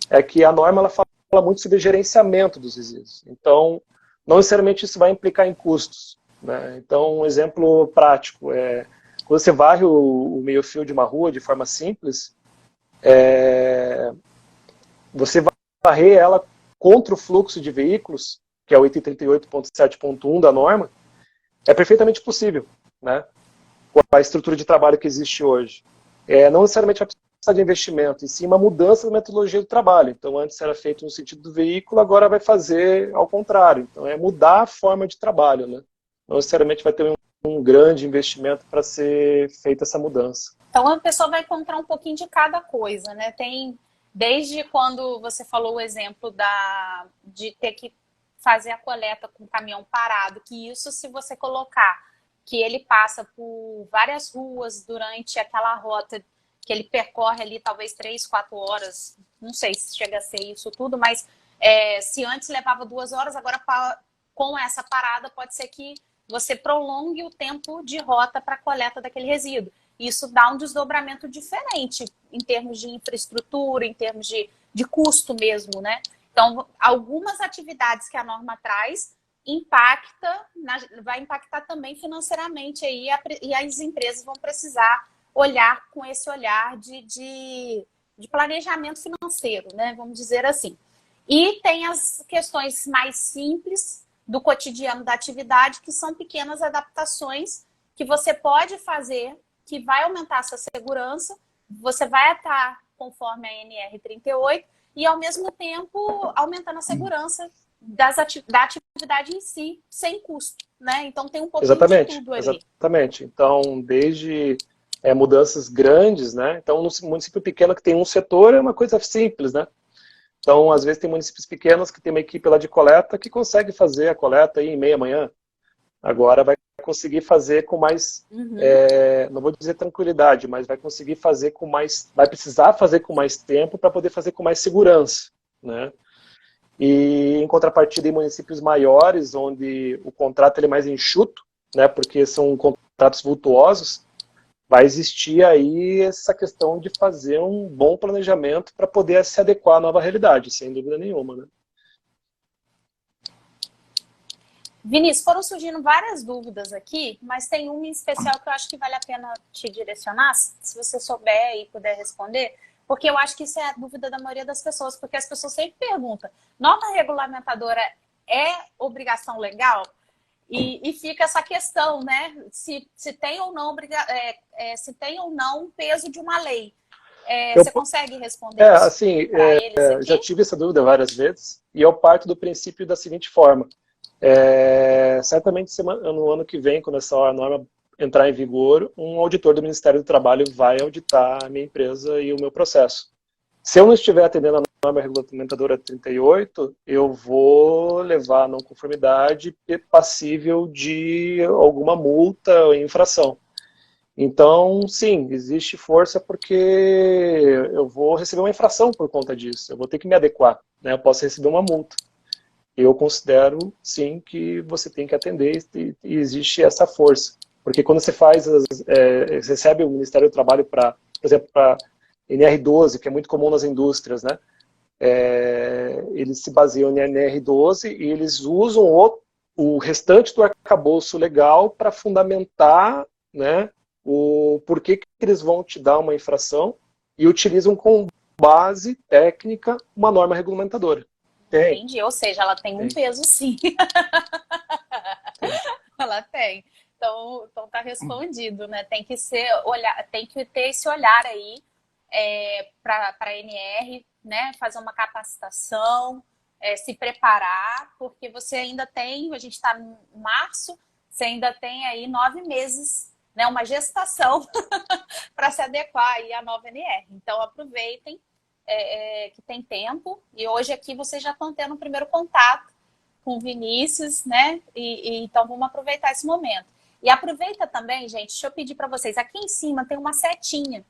é que a norma ela fala muito sobre gerenciamento dos resíduos. Então, não necessariamente isso vai implicar em custos, né? Então, um exemplo prático quando você varre o meio-fio de uma rua de forma simples, você varrer ela contra o fluxo de veículos, que é o item 38.7.1 da norma, é perfeitamente possível, né? Com a estrutura de trabalho que existe hoje. Não necessariamente vai precisar de investimento, e sim uma mudança da metodologia do trabalho. Então, antes era feito no sentido do veículo, agora vai fazer ao contrário. Então, é mudar a forma de trabalho, né? Não necessariamente vai ter um grande investimento para ser feita essa mudança. Então, a pessoa vai encontrar um pouquinho de cada coisa, né? Tem, desde quando você falou o exemplo de ter que fazer a coleta com o caminhão parado, que isso, se você colocar que ele passa por várias ruas durante aquela rota que ele percorre ali talvez 3, 4 horas, não sei se chega a ser isso tudo, mas se antes levava 2 horas, agora com essa parada pode ser que você prolongue o tempo de rota para a coleta daquele resíduo. Isso dá um desdobramento diferente em termos de infraestrutura, em termos de custo mesmo, né? Então, algumas atividades que a norma traz vai impactar também financeiramente aí, e as empresas vão precisar olhar com esse olhar de planejamento financeiro, né? Vamos dizer assim. E tem as questões mais simples do cotidiano da atividade, que são pequenas adaptações que você pode fazer, que vai aumentar essa segurança, você vai estar conforme a NR38 e, ao mesmo tempo, aumentando a segurança da atividade em si, sem custo, né? Então tem um pouquinho de Exatamente, tudo ali. exatamente. Então, desde mudanças grandes, né? Então, no município pequeno que tem um setor é uma coisa simples, né? Então, às vezes tem municípios pequenos que tem uma equipe lá de coleta que consegue fazer a coleta aí em meia manhã. Agora vai conseguir fazer com mais, não vou dizer tranquilidade, mas vai conseguir fazer com mais, vai precisar fazer com mais tempo para poder fazer com mais segurança, né? E em contrapartida em municípios maiores, onde o contrato ele é mais enxuto, né? Porque são contratos vultuosos, vai existir aí essa questão de fazer um bom planejamento para poder se adequar à nova realidade, sem dúvida nenhuma, né? Vinícius, foram surgindo várias dúvidas aqui, mas tem uma em especial que eu acho que vale a pena te direcionar, se você souber e puder responder, porque eu acho que isso é a dúvida da maioria das pessoas, porque as pessoas sempre perguntam, norma regulamentadora é obrigação legal? E fica essa questão, né? Se tem ou não se tem ou não o peso de uma lei. Você consegue responder isso assim, para eles aqui? já tive essa dúvida várias vezes, e eu parto do princípio da seguinte forma. Certamente no ano que vem, quando essa norma entrar em vigor, um auditor do Ministério do Trabalho vai auditar a minha empresa e o meu processo. Se eu não estiver atendendo a norma regulamentadora 38, eu vou levar a não conformidade passível de alguma multa ou infração. Então, sim, existe força porque eu vou receber uma infração por conta disso. Eu vou ter que me adequar, né? Eu posso receber uma multa. Eu considero, sim, que você tem que atender e existe essa força. Porque quando você recebe o Ministério do Trabalho para, por exemplo, para NR12, que é muito comum nas indústrias, né? Eles se baseiam em NR12 e eles usam o restante do arcabouço legal para fundamentar, né, o porquê que eles vão te dar uma infração e utilizam como base técnica uma norma regulamentadora. Entendi, ou seja, ela tem um peso sim. Ela tem. Então tá respondido, né? Tem que ter esse olhar aí para a NR, né? Fazer uma capacitação, se preparar, porque você ainda tem, a gente está em março, você ainda tem aí 9 meses, né? Uma gestação para se adequar aí à nova NR. Então aproveitem. Que tem tempo, e hoje aqui vocês já estão tendo o primeiro contato com o Vinícius, né? Então vamos aproveitar esse momento. E aproveita também, gente, deixa eu pedir para vocês, aqui em cima tem uma setinha.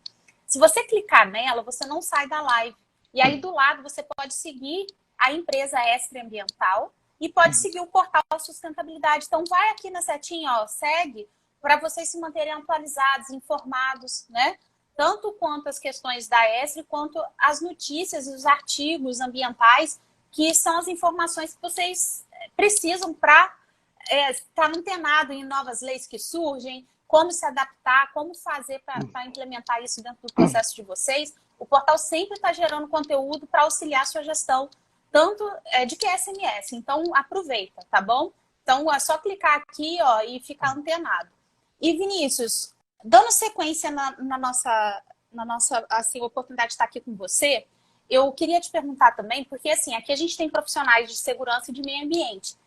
Se você clicar nela, você não sai da live. E aí do lado você pode seguir a empresa Estre Ambiental e pode seguir o portal Sustentabilidade. Então vai aqui na setinha, ó, segue, para vocês se manterem atualizados, informados, né? Tanto quanto as questões da ESRE, quanto as notícias e os artigos ambientais, que são as informações que vocês precisam para estar antenado em novas leis que surgem, como se adaptar, como fazer para implementar isso dentro do processo de vocês. O portal sempre está gerando conteúdo para auxiliar a sua gestão, tanto de QSMS. Então, aproveita, tá bom? Então, é só clicar aqui, ó, e ficar antenado. E, Vinícius, dando sequência na nossa assim, oportunidade de estar aqui com você, eu queria te perguntar também, porque assim, aqui a gente tem profissionais de segurança e de meio ambiente.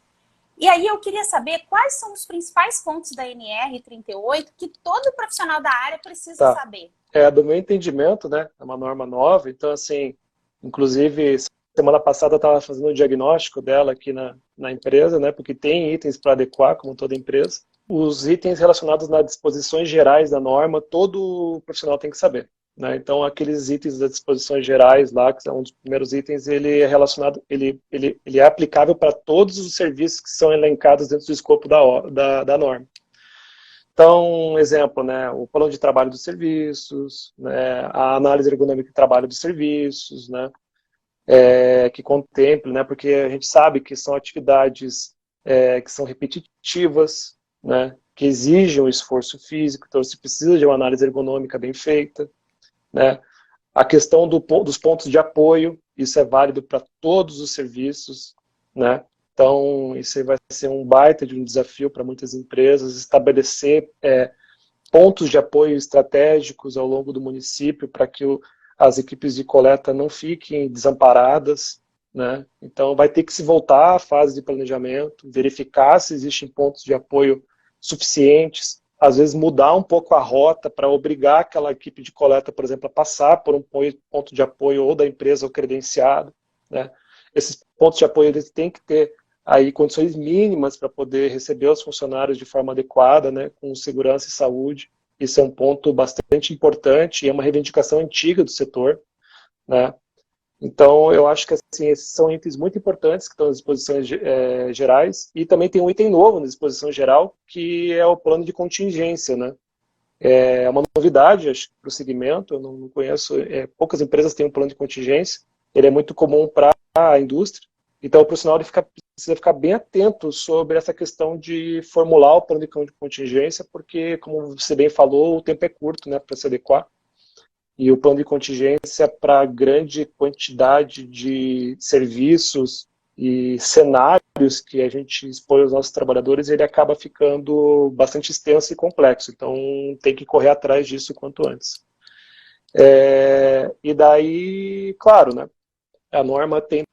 E aí eu queria saber quais são os principais pontos da NR38 que todo profissional da área precisa saber. Do meu entendimento, né, é uma norma nova, então assim, inclusive semana passada eu estava fazendo o diagnóstico dela aqui na empresa, né, porque tem itens para adequar, como toda empresa. Os itens relacionados nas disposições gerais da norma, todo profissional tem que saber, né? Então, aqueles itens das disposições gerais lá, que são um dos primeiros itens, ele é relacionado, ele é aplicável para todos os serviços que são elencados dentro do escopo da norma. Então, exemplo, né, o plano de trabalho dos serviços, né, a análise ergonômica de trabalho dos serviços, né, que contemple, né, porque a gente sabe que são atividades que são repetitivas, né, que exigem um esforço físico, então você precisa de uma análise ergonômica bem feita, né. A questão dos pontos de apoio, isso é válido para todos os serviços, né. Então, isso vai ser um baita de um desafio para muitas empresas, estabelecer pontos de apoio estratégicos ao longo do município para que as equipes de coleta não fiquem desamparadas, né? Então vai ter que se voltar à fase de planejamento, verificar se existem pontos de apoio suficientes, às vezes mudar um pouco a rota para obrigar aquela equipe de coleta, por exemplo, a passar por um ponto de apoio ou da empresa ou credenciado, né? Esses pontos de apoio eles têm que ter aí condições mínimas para poder receber os funcionários de forma adequada, né, com segurança e saúde. Isso é um ponto bastante importante e é uma reivindicação antiga do setor, né? Então, eu acho que assim, esses são itens muito importantes que estão nas disposições gerais, e também tem um item novo na disposição geral, que é o plano de contingência, né? É uma novidade, acho, para o segmento, eu não conheço, poucas empresas têm um plano de contingência, ele é muito comum para a indústria, então o profissional ele precisa ficar bem atento sobre essa questão de formular o plano de contingência, porque, como você bem falou, o tempo é curto, né, para se adequar. E o plano de contingência para grande quantidade de serviços e cenários que a gente expõe aos nossos trabalhadores, ele acaba ficando bastante extenso e complexo. Então, tem que correr atrás disso o quanto antes. E daí, claro, né, a norma tem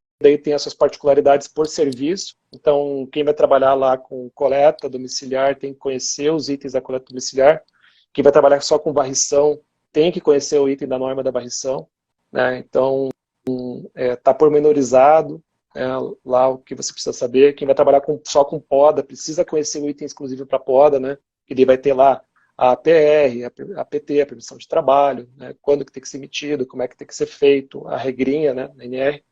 as suas particularidades por serviço. Então, quem vai trabalhar lá com coleta domiciliar tem que conhecer os itens da coleta domiciliar. Quem vai trabalhar só com varrição tem que conhecer o item da norma da varrição, né? Então, está pormenorizado lá o que você precisa saber. Quem vai trabalhar só com poda precisa conhecer o item exclusivo para poda, né? Ele vai ter lá a PR, a PT, a permissão de trabalho, né? Quando que tem que ser emitido, como é que tem que ser feito, a regrinha, né, na NR.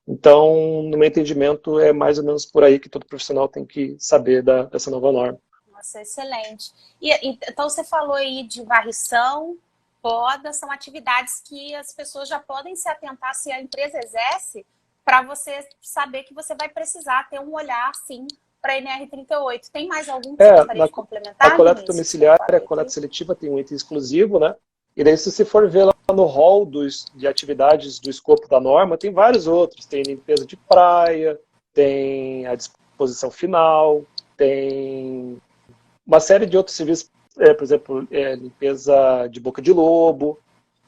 Então, no meu entendimento, é mais ou menos por aí que todo profissional tem que saber dessa nova norma. Nossa, excelente. Então, você falou aí de varrição, poda, são atividades que as pessoas já podem se atentar se a empresa exerce, para você saber que você vai precisar ter um olhar, sim, para a NR38. Tem mais algum que você gostaria de complementar? A coleta domiciliar, a coleta seletiva tem um item exclusivo, né? E daí, se você for ver lá no hall de atividades do escopo da norma, tem vários outros. Tem limpeza de praia, tem a disposição final, tem uma série de outros serviços, por exemplo, limpeza de boca de lobo,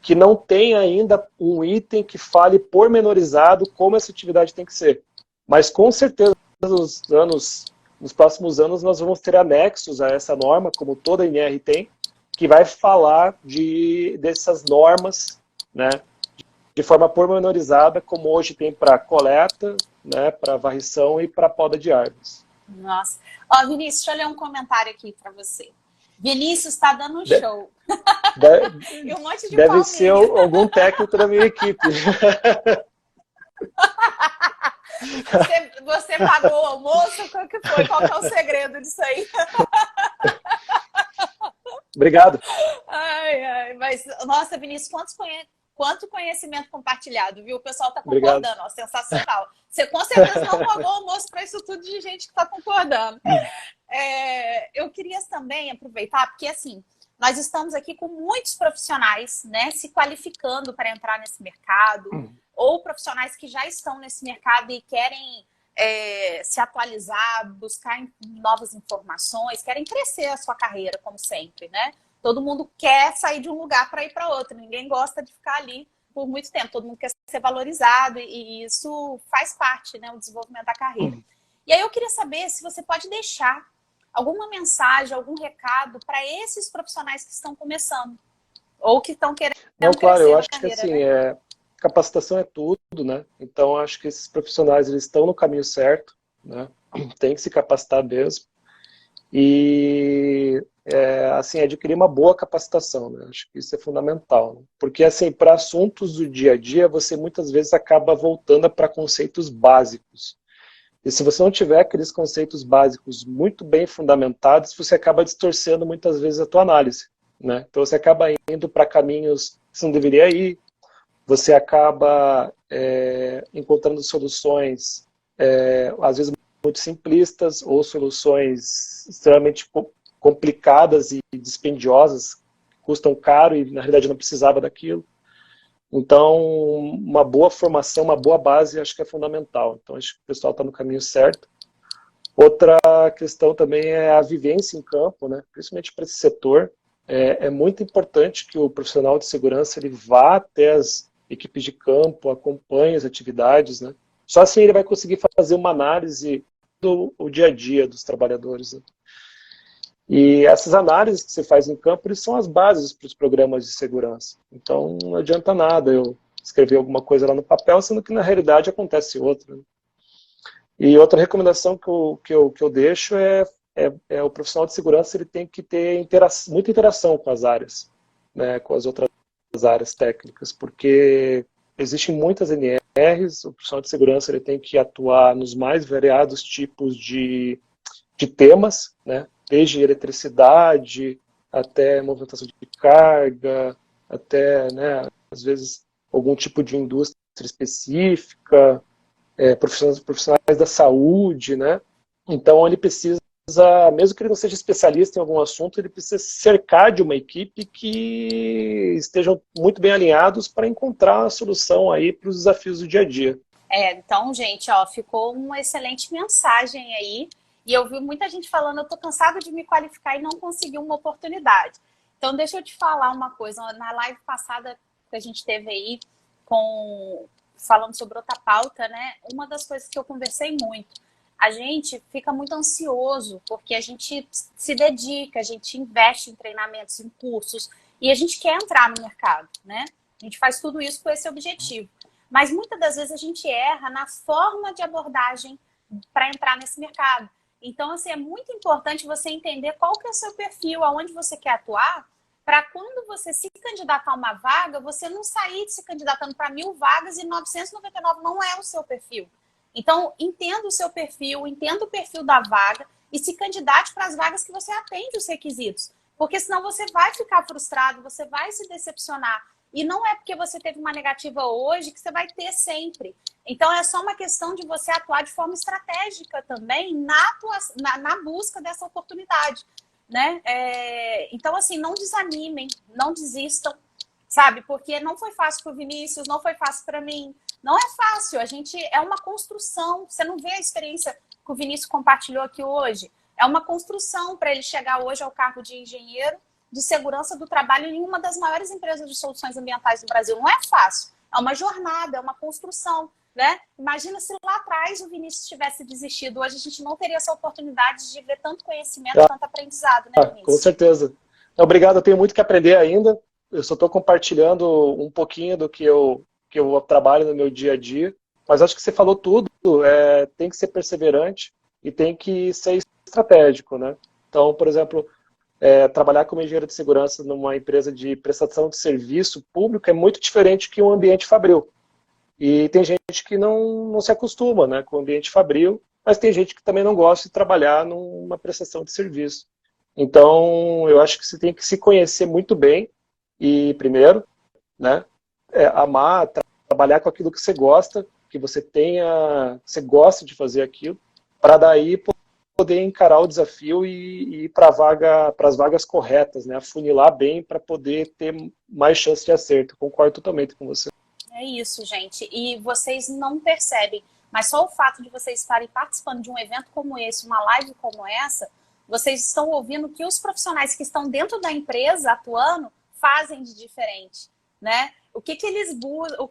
que não tem ainda um item que fale pormenorizado como essa atividade tem que ser. Mas com certeza nos próximos anos nós vamos ter anexos a essa norma, como toda NR tem, que vai falar dessas normas, né, de forma pormenorizada, como hoje tem para coleta, né, para varrição e para poda de árvores. Nossa. Ó, Vinícius, deixa eu ler um comentário aqui para você. Vinícius está dando um show. E um monte de deve ser algum técnico da minha equipe. Você pagou o almoço? Qual que foi? Qual que é o segredo disso aí? Obrigado. Mas, nossa, Vinícius, quanto conhecimento compartilhado, viu? O pessoal está concordando, ó, sensacional. Você com certeza não pagou almoço para isso tudo de gente que está concordando. Eu queria também aproveitar, porque assim, nós estamos aqui com muitos profissionais, né, se qualificando para entrar nesse mercado, ou profissionais que já estão nesse mercado e querem se atualizar, buscar novas informações, querem crescer a sua carreira, como sempre, né? Todo mundo quer sair de um lugar para ir para outro, ninguém gosta de ficar ali por muito tempo, todo mundo quer ser valorizado e isso faz parte, né, do desenvolvimento da carreira. E aí eu queria saber se você pode deixar alguma mensagem, algum recado para esses profissionais que estão começando ou que estão querendo claro, crescer eu na acho carreira, que assim, né? Capacitação é tudo, né? Então acho que esses profissionais eles estão no caminho certo, né? Tem que se capacitar mesmo e assim adquirir uma boa capacitação, né? Acho que isso é fundamental, né? Porque assim para assuntos do dia a dia você muitas vezes acaba voltando para conceitos básicos. E se você não tiver aqueles conceitos básicos muito bem fundamentados, você acaba distorcendo muitas vezes a tua análise, né? Então você acaba indo para caminhos que você não deveria ir, você acaba encontrando soluções, às vezes muito simplistas, ou soluções extremamente complicadas e dispendiosas, que custam caro e na realidade não precisava daquilo. Então, uma boa formação, uma boa base, acho que é fundamental. Então, acho que o pessoal está no caminho certo. Outra questão também é a vivência em campo, né? Principalmente para esse setor. É muito importante que o profissional de segurança ele vá até as equipes de campo, acompanhe as atividades, né? Só assim ele vai conseguir fazer uma análise do dia a dia dos trabalhadores, né? E essas análises que você faz em campo, eles são as bases para os programas de segurança. Então, não adianta nada eu escrever alguma coisa lá no papel, sendo que na realidade acontece outra, né? E outra recomendação que eu deixo é o profissional de segurança, ele tem que ter muita interação com as áreas, né, com as outras áreas técnicas, porque existem muitas NRs, o profissional de segurança ele tem que atuar nos mais variados tipos de temas, né, desde eletricidade até movimentação de carga, até, né, às vezes, algum tipo de indústria específica, profissionais da saúde, né? Então ele precisa, mesmo que ele não seja especialista em algum assunto, ele precisa se cercar de uma equipe que estejam muito bem alinhados para encontrar uma solução aí para os desafios do dia a dia. Então, gente, ó, ficou uma excelente mensagem aí. E eu vi muita gente falando, eu tô cansada de me qualificar e não consegui uma oportunidade. Então, deixa eu te falar uma coisa. Na live passada que a gente teve aí, falando sobre outra pauta, né? Uma das coisas que eu conversei muito, a gente fica muito ansioso, porque a gente se dedica, a gente investe em treinamentos, em cursos, e a gente quer entrar no mercado, né? A gente faz tudo isso com esse objetivo. Mas muitas das vezes a gente erra na forma de abordagem para entrar nesse mercado. Então, assim, é muito importante você entender qual que é o seu perfil, aonde você quer atuar, para quando você se candidatar a uma vaga, você não sair se candidatando para 1.000 vagas e 999 não é o seu perfil. Então, entenda o seu perfil, entenda o perfil da vaga e se candidate para as vagas que você atende os requisitos. Porque senão você vai ficar frustrado, você vai se decepcionar. E não é porque você teve uma negativa hoje que você vai ter sempre. Então, é só uma questão de você atuar de forma estratégica também na busca dessa oportunidade, né? Então, assim, não desanimem, não desistam, sabe? Porque não foi fácil para o Vinícius, não foi fácil para mim. Não é fácil, é uma construção. Você não vê a experiência que o Vinícius compartilhou aqui hoje. É uma construção para ele chegar hoje ao cargo de engenheiro de segurança do trabalho em uma das maiores empresas de soluções ambientais do Brasil. Não é fácil, é uma jornada, é uma construção, né? Imagina se lá atrás o Vinícius tivesse desistido. Hoje a gente não teria essa oportunidade de ver tanto conhecimento, tanto aprendizado, né, Vinícius? Com certeza. Obrigado, eu tenho muito que aprender ainda. Eu só estou compartilhando um pouquinho do que eu trabalho no meu dia a dia. Mas acho que você falou tudo. Tem que ser perseverante e tem que ser estratégico, né? Então, por exemplo, trabalhar como engenheiro de segurança numa empresa de prestação de serviço público é muito diferente que um ambiente fabril. E tem gente que não se acostuma, né, com o ambiente fabril, mas tem gente que também não gosta de trabalhar numa prestação de serviço. Então, eu acho que você tem que se conhecer muito bem e, primeiro, né, amar, trabalhar com aquilo que você gosta, que você gosta de fazer aquilo, para daí poder encarar o desafio e ir para as vagas corretas, né, afunilar bem para poder ter mais chance de acerto. Concordo totalmente com você. É isso, gente. E vocês não percebem, mas só o fato de vocês estarem participando de um evento como esse, uma live como essa, vocês estão ouvindo que os profissionais que estão dentro da empresa atuando fazem de diferente, né? O que eles buscam,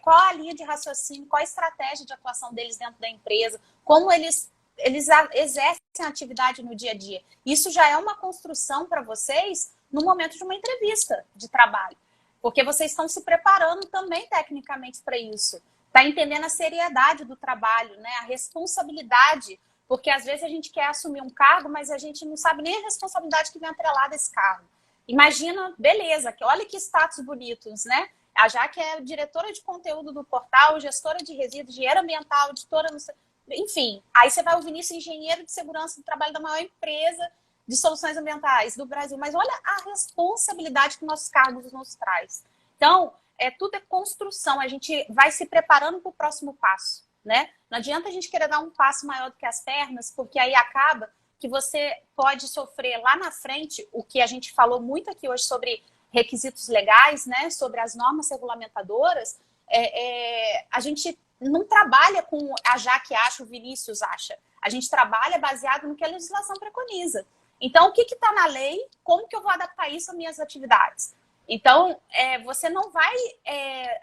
qual a linha de raciocínio, qual a estratégia de atuação deles dentro da empresa, como eles exercem a atividade no dia a dia. Isso já é uma construção para vocês no momento de uma entrevista de trabalho. Porque vocês estão se preparando também tecnicamente para isso. Está entendendo a seriedade do trabalho, né? A responsabilidade. Porque às vezes a gente quer assumir um cargo, mas a gente não sabe nem a responsabilidade que vem atrelada a esse cargo. Imagina, beleza, que olha que status bonitos, né? A Jaque é diretora de conteúdo do portal, gestora de resíduos, engenheira ambiental, editora, enfim. Aí você vai ouvir isso, engenheiro de segurança do trabalho da maior empresa de soluções ambientais do Brasil, mas olha a responsabilidade que nossos cargos nos traz. Então, tudo é construção, a gente vai se preparando para o próximo passo, né? Não adianta a gente querer dar um passo maior do que as pernas, porque aí acaba que você pode sofrer lá na frente, o que a gente falou muito aqui hoje sobre requisitos legais, né? Sobre as normas regulamentadoras, a gente não trabalha com a Jaque acha, o Vinícius acha. A gente trabalha baseado no que a legislação preconiza. Então, o que está na lei? Como que eu vou adaptar isso às minhas atividades? Então, você não vai,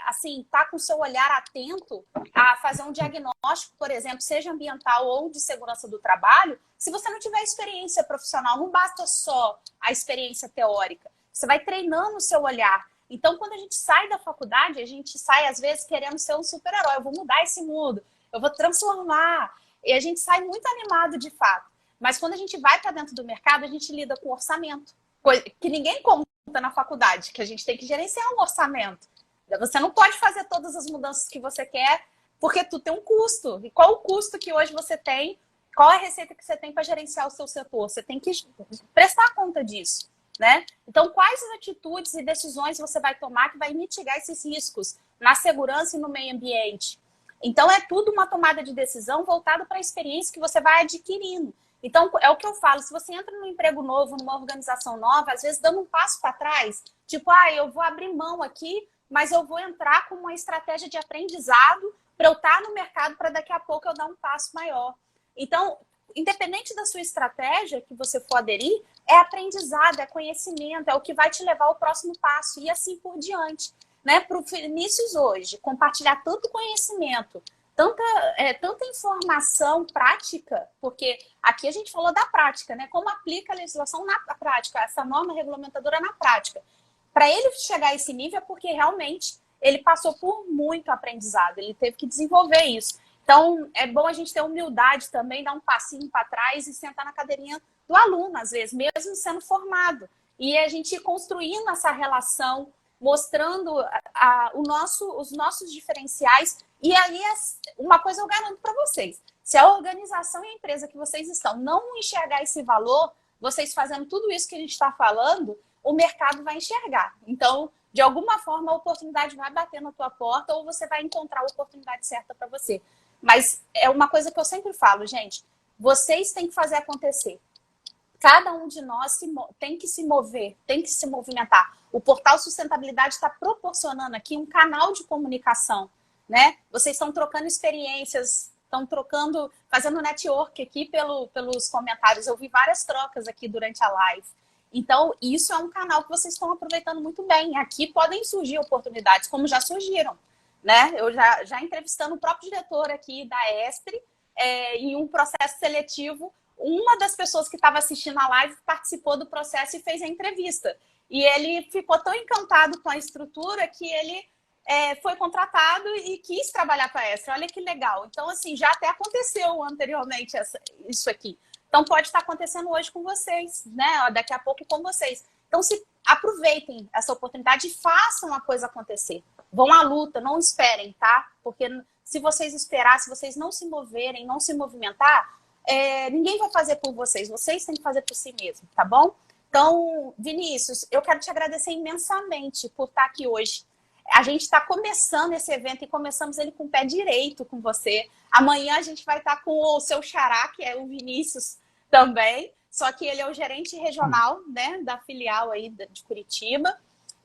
assim, estar com o seu olhar atento a fazer um diagnóstico, por exemplo, seja ambiental ou de segurança do trabalho, se você não tiver experiência profissional. Não basta só a experiência teórica. Você vai treinando o seu olhar. Então, quando a gente sai da faculdade, a gente sai, às vezes, querendo ser um super-herói. Eu vou mudar esse mundo, eu vou transformar. E a gente sai muito animado, de fato. Mas quando a gente vai para dentro do mercado, a gente lida com orçamento, que ninguém conta na faculdade, que a gente tem que gerenciar um orçamento. Você não pode fazer todas as mudanças que você quer, porque tudo tem um custo. E qual o custo que hoje você tem? Qual é a receita que você tem para gerenciar o seu setor? Você tem que prestar conta disso, né? Então, quais as atitudes e decisões você vai tomar que vai mitigar esses riscos na segurança e no meio ambiente? Então, é tudo uma tomada de decisão voltada para a experiência que você vai adquirindo. Então, é o que eu falo, se você entra num emprego novo, numa organização nova, às vezes dando um passo para trás, tipo, eu vou abrir mão aqui, mas eu vou entrar com uma estratégia de aprendizado para eu estar no mercado para daqui a pouco eu dar um passo maior. Então, independente da sua estratégia que você for aderir, é aprendizado, é conhecimento, é o que vai te levar ao próximo passo e assim por diante. Né? Para o Vinícius hoje, compartilhar tanto conhecimento, tanta informação prática, porque aqui a gente falou da prática, né? Como aplica a legislação na prática, essa norma regulamentadora na prática. Para ele chegar a esse nível é porque realmente ele passou por muito aprendizado, ele teve que desenvolver isso. Então, é bom a gente ter humildade também, dar um passinho para trás e sentar na cadeirinha do aluno, às vezes, mesmo sendo formado. E a gente ir construindo essa relação, mostrando os nossos diferenciais. E aí, uma coisa eu garanto para vocês, se a organização e a empresa que vocês estão não enxergar esse valor, vocês fazendo tudo isso que a gente está falando, o mercado vai enxergar. Então, de alguma forma, a oportunidade vai bater na tua porta ou você vai encontrar a oportunidade certa para você. Mas é uma coisa que eu sempre falo, gente, vocês têm que fazer acontecer. Cada um de nós tem que se mover, tem que se movimentar. O Portal Sustentabilidade está proporcionando aqui um canal de comunicação, né? Vocês estão trocando experiências, estão fazendo network aqui pelos comentários. Eu vi várias trocas aqui durante a live. Então, isso é um canal que vocês estão aproveitando muito bem. Aqui podem surgir oportunidades, como já surgiram, né? Eu já entrevistando o próprio diretor aqui da Estre, em um processo seletivo, uma das pessoas que estava assistindo a live participou do processo e fez a entrevista. E ele ficou tão encantado com a estrutura que ele foi contratado e quis trabalhar para a Estre. Olha que legal. Então, assim, já até aconteceu anteriormente isso aqui. Então, pode estar acontecendo hoje com vocês, né? Daqui a pouco com vocês. Então, aproveitem essa oportunidade e façam a coisa acontecer. Vão à luta, não esperem, tá? Porque se vocês esperar, se vocês não se moverem, não se movimentar, ninguém vai fazer por vocês. Vocês têm que fazer por si mesmo, tá bom? Então, Vinícius, eu quero te agradecer imensamente por estar aqui hoje. A gente está começando esse evento e começamos ele com o pé direito com você. Amanhã a gente vai estar com o seu xará, que é o Vinícius também, só que ele é o gerente regional, né, da filial aí de Curitiba.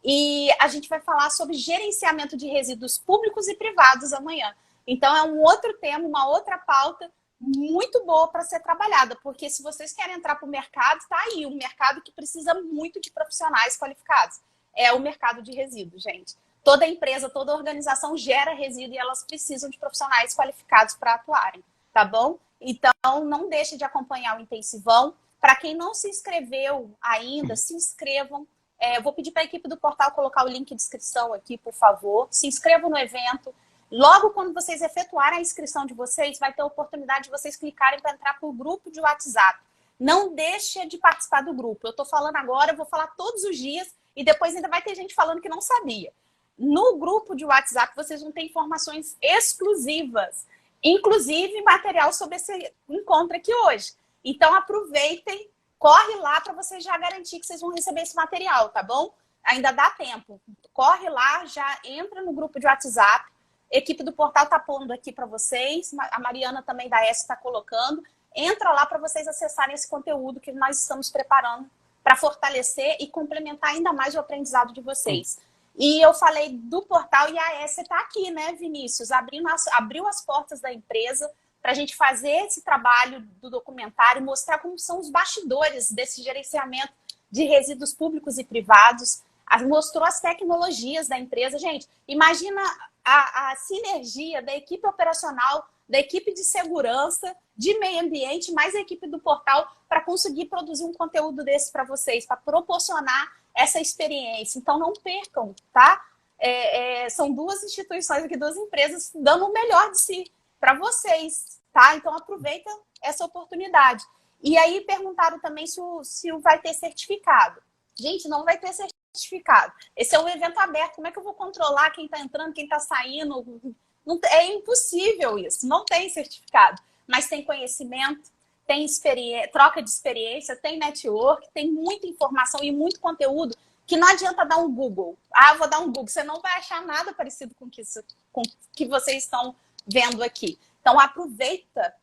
E a gente vai falar sobre gerenciamento de resíduos públicos e privados amanhã. Então, é um outro tema, uma outra pauta muito boa para ser trabalhada, porque se vocês querem entrar para o mercado, está aí, um mercado que precisa muito de profissionais qualificados. É o mercado de resíduos, gente. Toda empresa, toda organização gera resíduo e elas precisam de profissionais qualificados para atuarem, tá bom? Então, não deixe de acompanhar o Intensivão. Para quem não se inscreveu ainda, se inscrevam. Eu vou pedir para a equipe do portal colocar o link de inscrição aqui, por favor. Se inscrevam no evento. Logo, quando vocês efetuarem a inscrição de vocês, vai ter a oportunidade de vocês clicarem para entrar para o grupo de WhatsApp. Não deixe de participar do grupo. Eu estou falando agora, eu vou falar todos os dias e depois ainda vai ter gente falando que não sabia. No grupo de WhatsApp, vocês vão ter informações exclusivas, inclusive material sobre esse encontro aqui hoje. Então, aproveitem, corre lá para vocês já garantir que vocês vão receber esse material, tá bom? Ainda dá tempo. Corre lá, já entra no grupo de WhatsApp. A equipe do portal está pondo aqui para vocês. A Mariana também da S está colocando. Entra lá para vocês acessarem esse conteúdo que nós estamos preparando para fortalecer e complementar ainda mais o aprendizado de vocês. E eu falei do portal e a S está aqui, né, Vinícius? Abriu as portas da empresa para a gente fazer esse trabalho do documentário, mostrar como são os bastidores desse gerenciamento de resíduos públicos e privados. mostrou as tecnologias da empresa. Gente, imagina a sinergia da equipe operacional, da equipe de segurança, de meio ambiente, mais a equipe do portal, para conseguir produzir um conteúdo desse para vocês, para proporcionar essa experiência. Então, não percam, tá? São duas instituições aqui, duas empresas, dando o melhor de si para vocês, tá? Então, aproveita essa oportunidade. E aí, perguntaram também se vai ter certificado. Gente, não vai ter certificado. Esse é um evento aberto. Como é que eu vou controlar quem está entrando, quem está saindo? Não, é impossível isso. Não tem certificado. Mas tem conhecimento, tem troca de experiência, tem network, tem muita informação e muito conteúdo que não adianta dar um Google. Ah, vou dar um Google. Você não vai achar nada parecido com o que vocês estão vendo aqui. Então, aproveita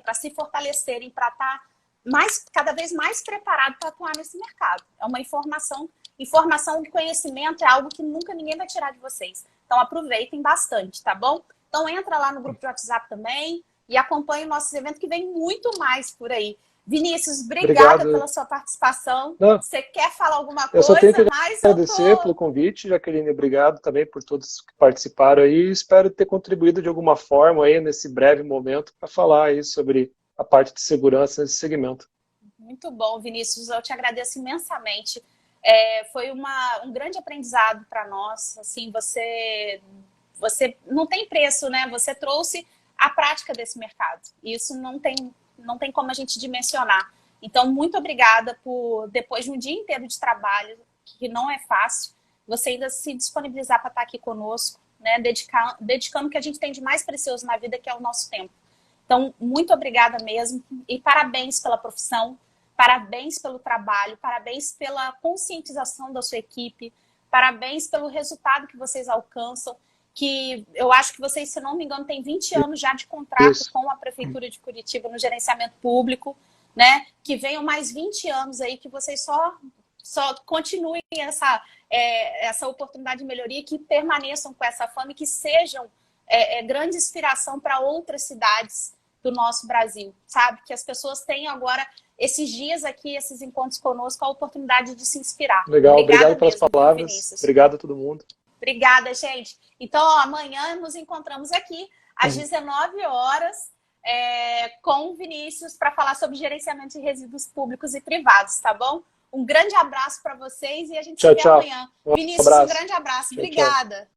para se fortalecerem, para estar cada vez mais preparado para atuar nesse mercado. É uma informação e conhecimento é algo que nunca ninguém vai tirar de vocês. Então, aproveitem bastante, tá bom? Então, entra lá no grupo de WhatsApp também e acompanhe o nosso evento, que vem muito mais por aí. Vinícius, obrigada pela sua participação. Não, você quer falar alguma coisa? Eu só tenho que agradecer pelo convite, Jaqueline. Obrigado também por todos que participaram aí. Espero ter contribuído de alguma forma aí nesse breve momento para falar aí sobre a parte de segurança nesse segmento. Muito bom, Vinícius. Eu te agradeço imensamente. Foi um grande aprendizado para nós. Assim, você não tem preço, né? Você trouxe a prática desse mercado. Isso não tem como a gente dimensionar. Então, muito obrigada por, depois de um dia inteiro de trabalho, que não é fácil, você ainda se disponibilizar para estar aqui conosco, né? Dedicando o que a gente tem de mais precioso na vida, que é o nosso tempo. Então, muito obrigada mesmo e parabéns pela profissão, parabéns pelo trabalho, parabéns pela conscientização da sua equipe, parabéns pelo resultado que vocês alcançam, que eu acho que vocês, se não me engano, têm 20 anos já de contrato com a Prefeitura de Curitiba no gerenciamento público, né? Que venham mais 20 anos aí, que vocês só continuem essa oportunidade de melhoria, que permaneçam com essa fama e que sejam grande inspiração para outras cidades do nosso Brasil, sabe? Que as pessoas tenham agora, esses dias aqui, esses encontros conosco, a oportunidade de se inspirar. Legal, obrigado pelas palavras. Vinícius. Obrigado a todo mundo. Obrigada, gente. Então, amanhã nos encontramos aqui às 19 horas com o Vinícius para falar sobre gerenciamento de resíduos públicos e privados, tá bom? Um grande abraço para vocês e a gente se vê amanhã. Vinícius, um grande abraço. Obrigada.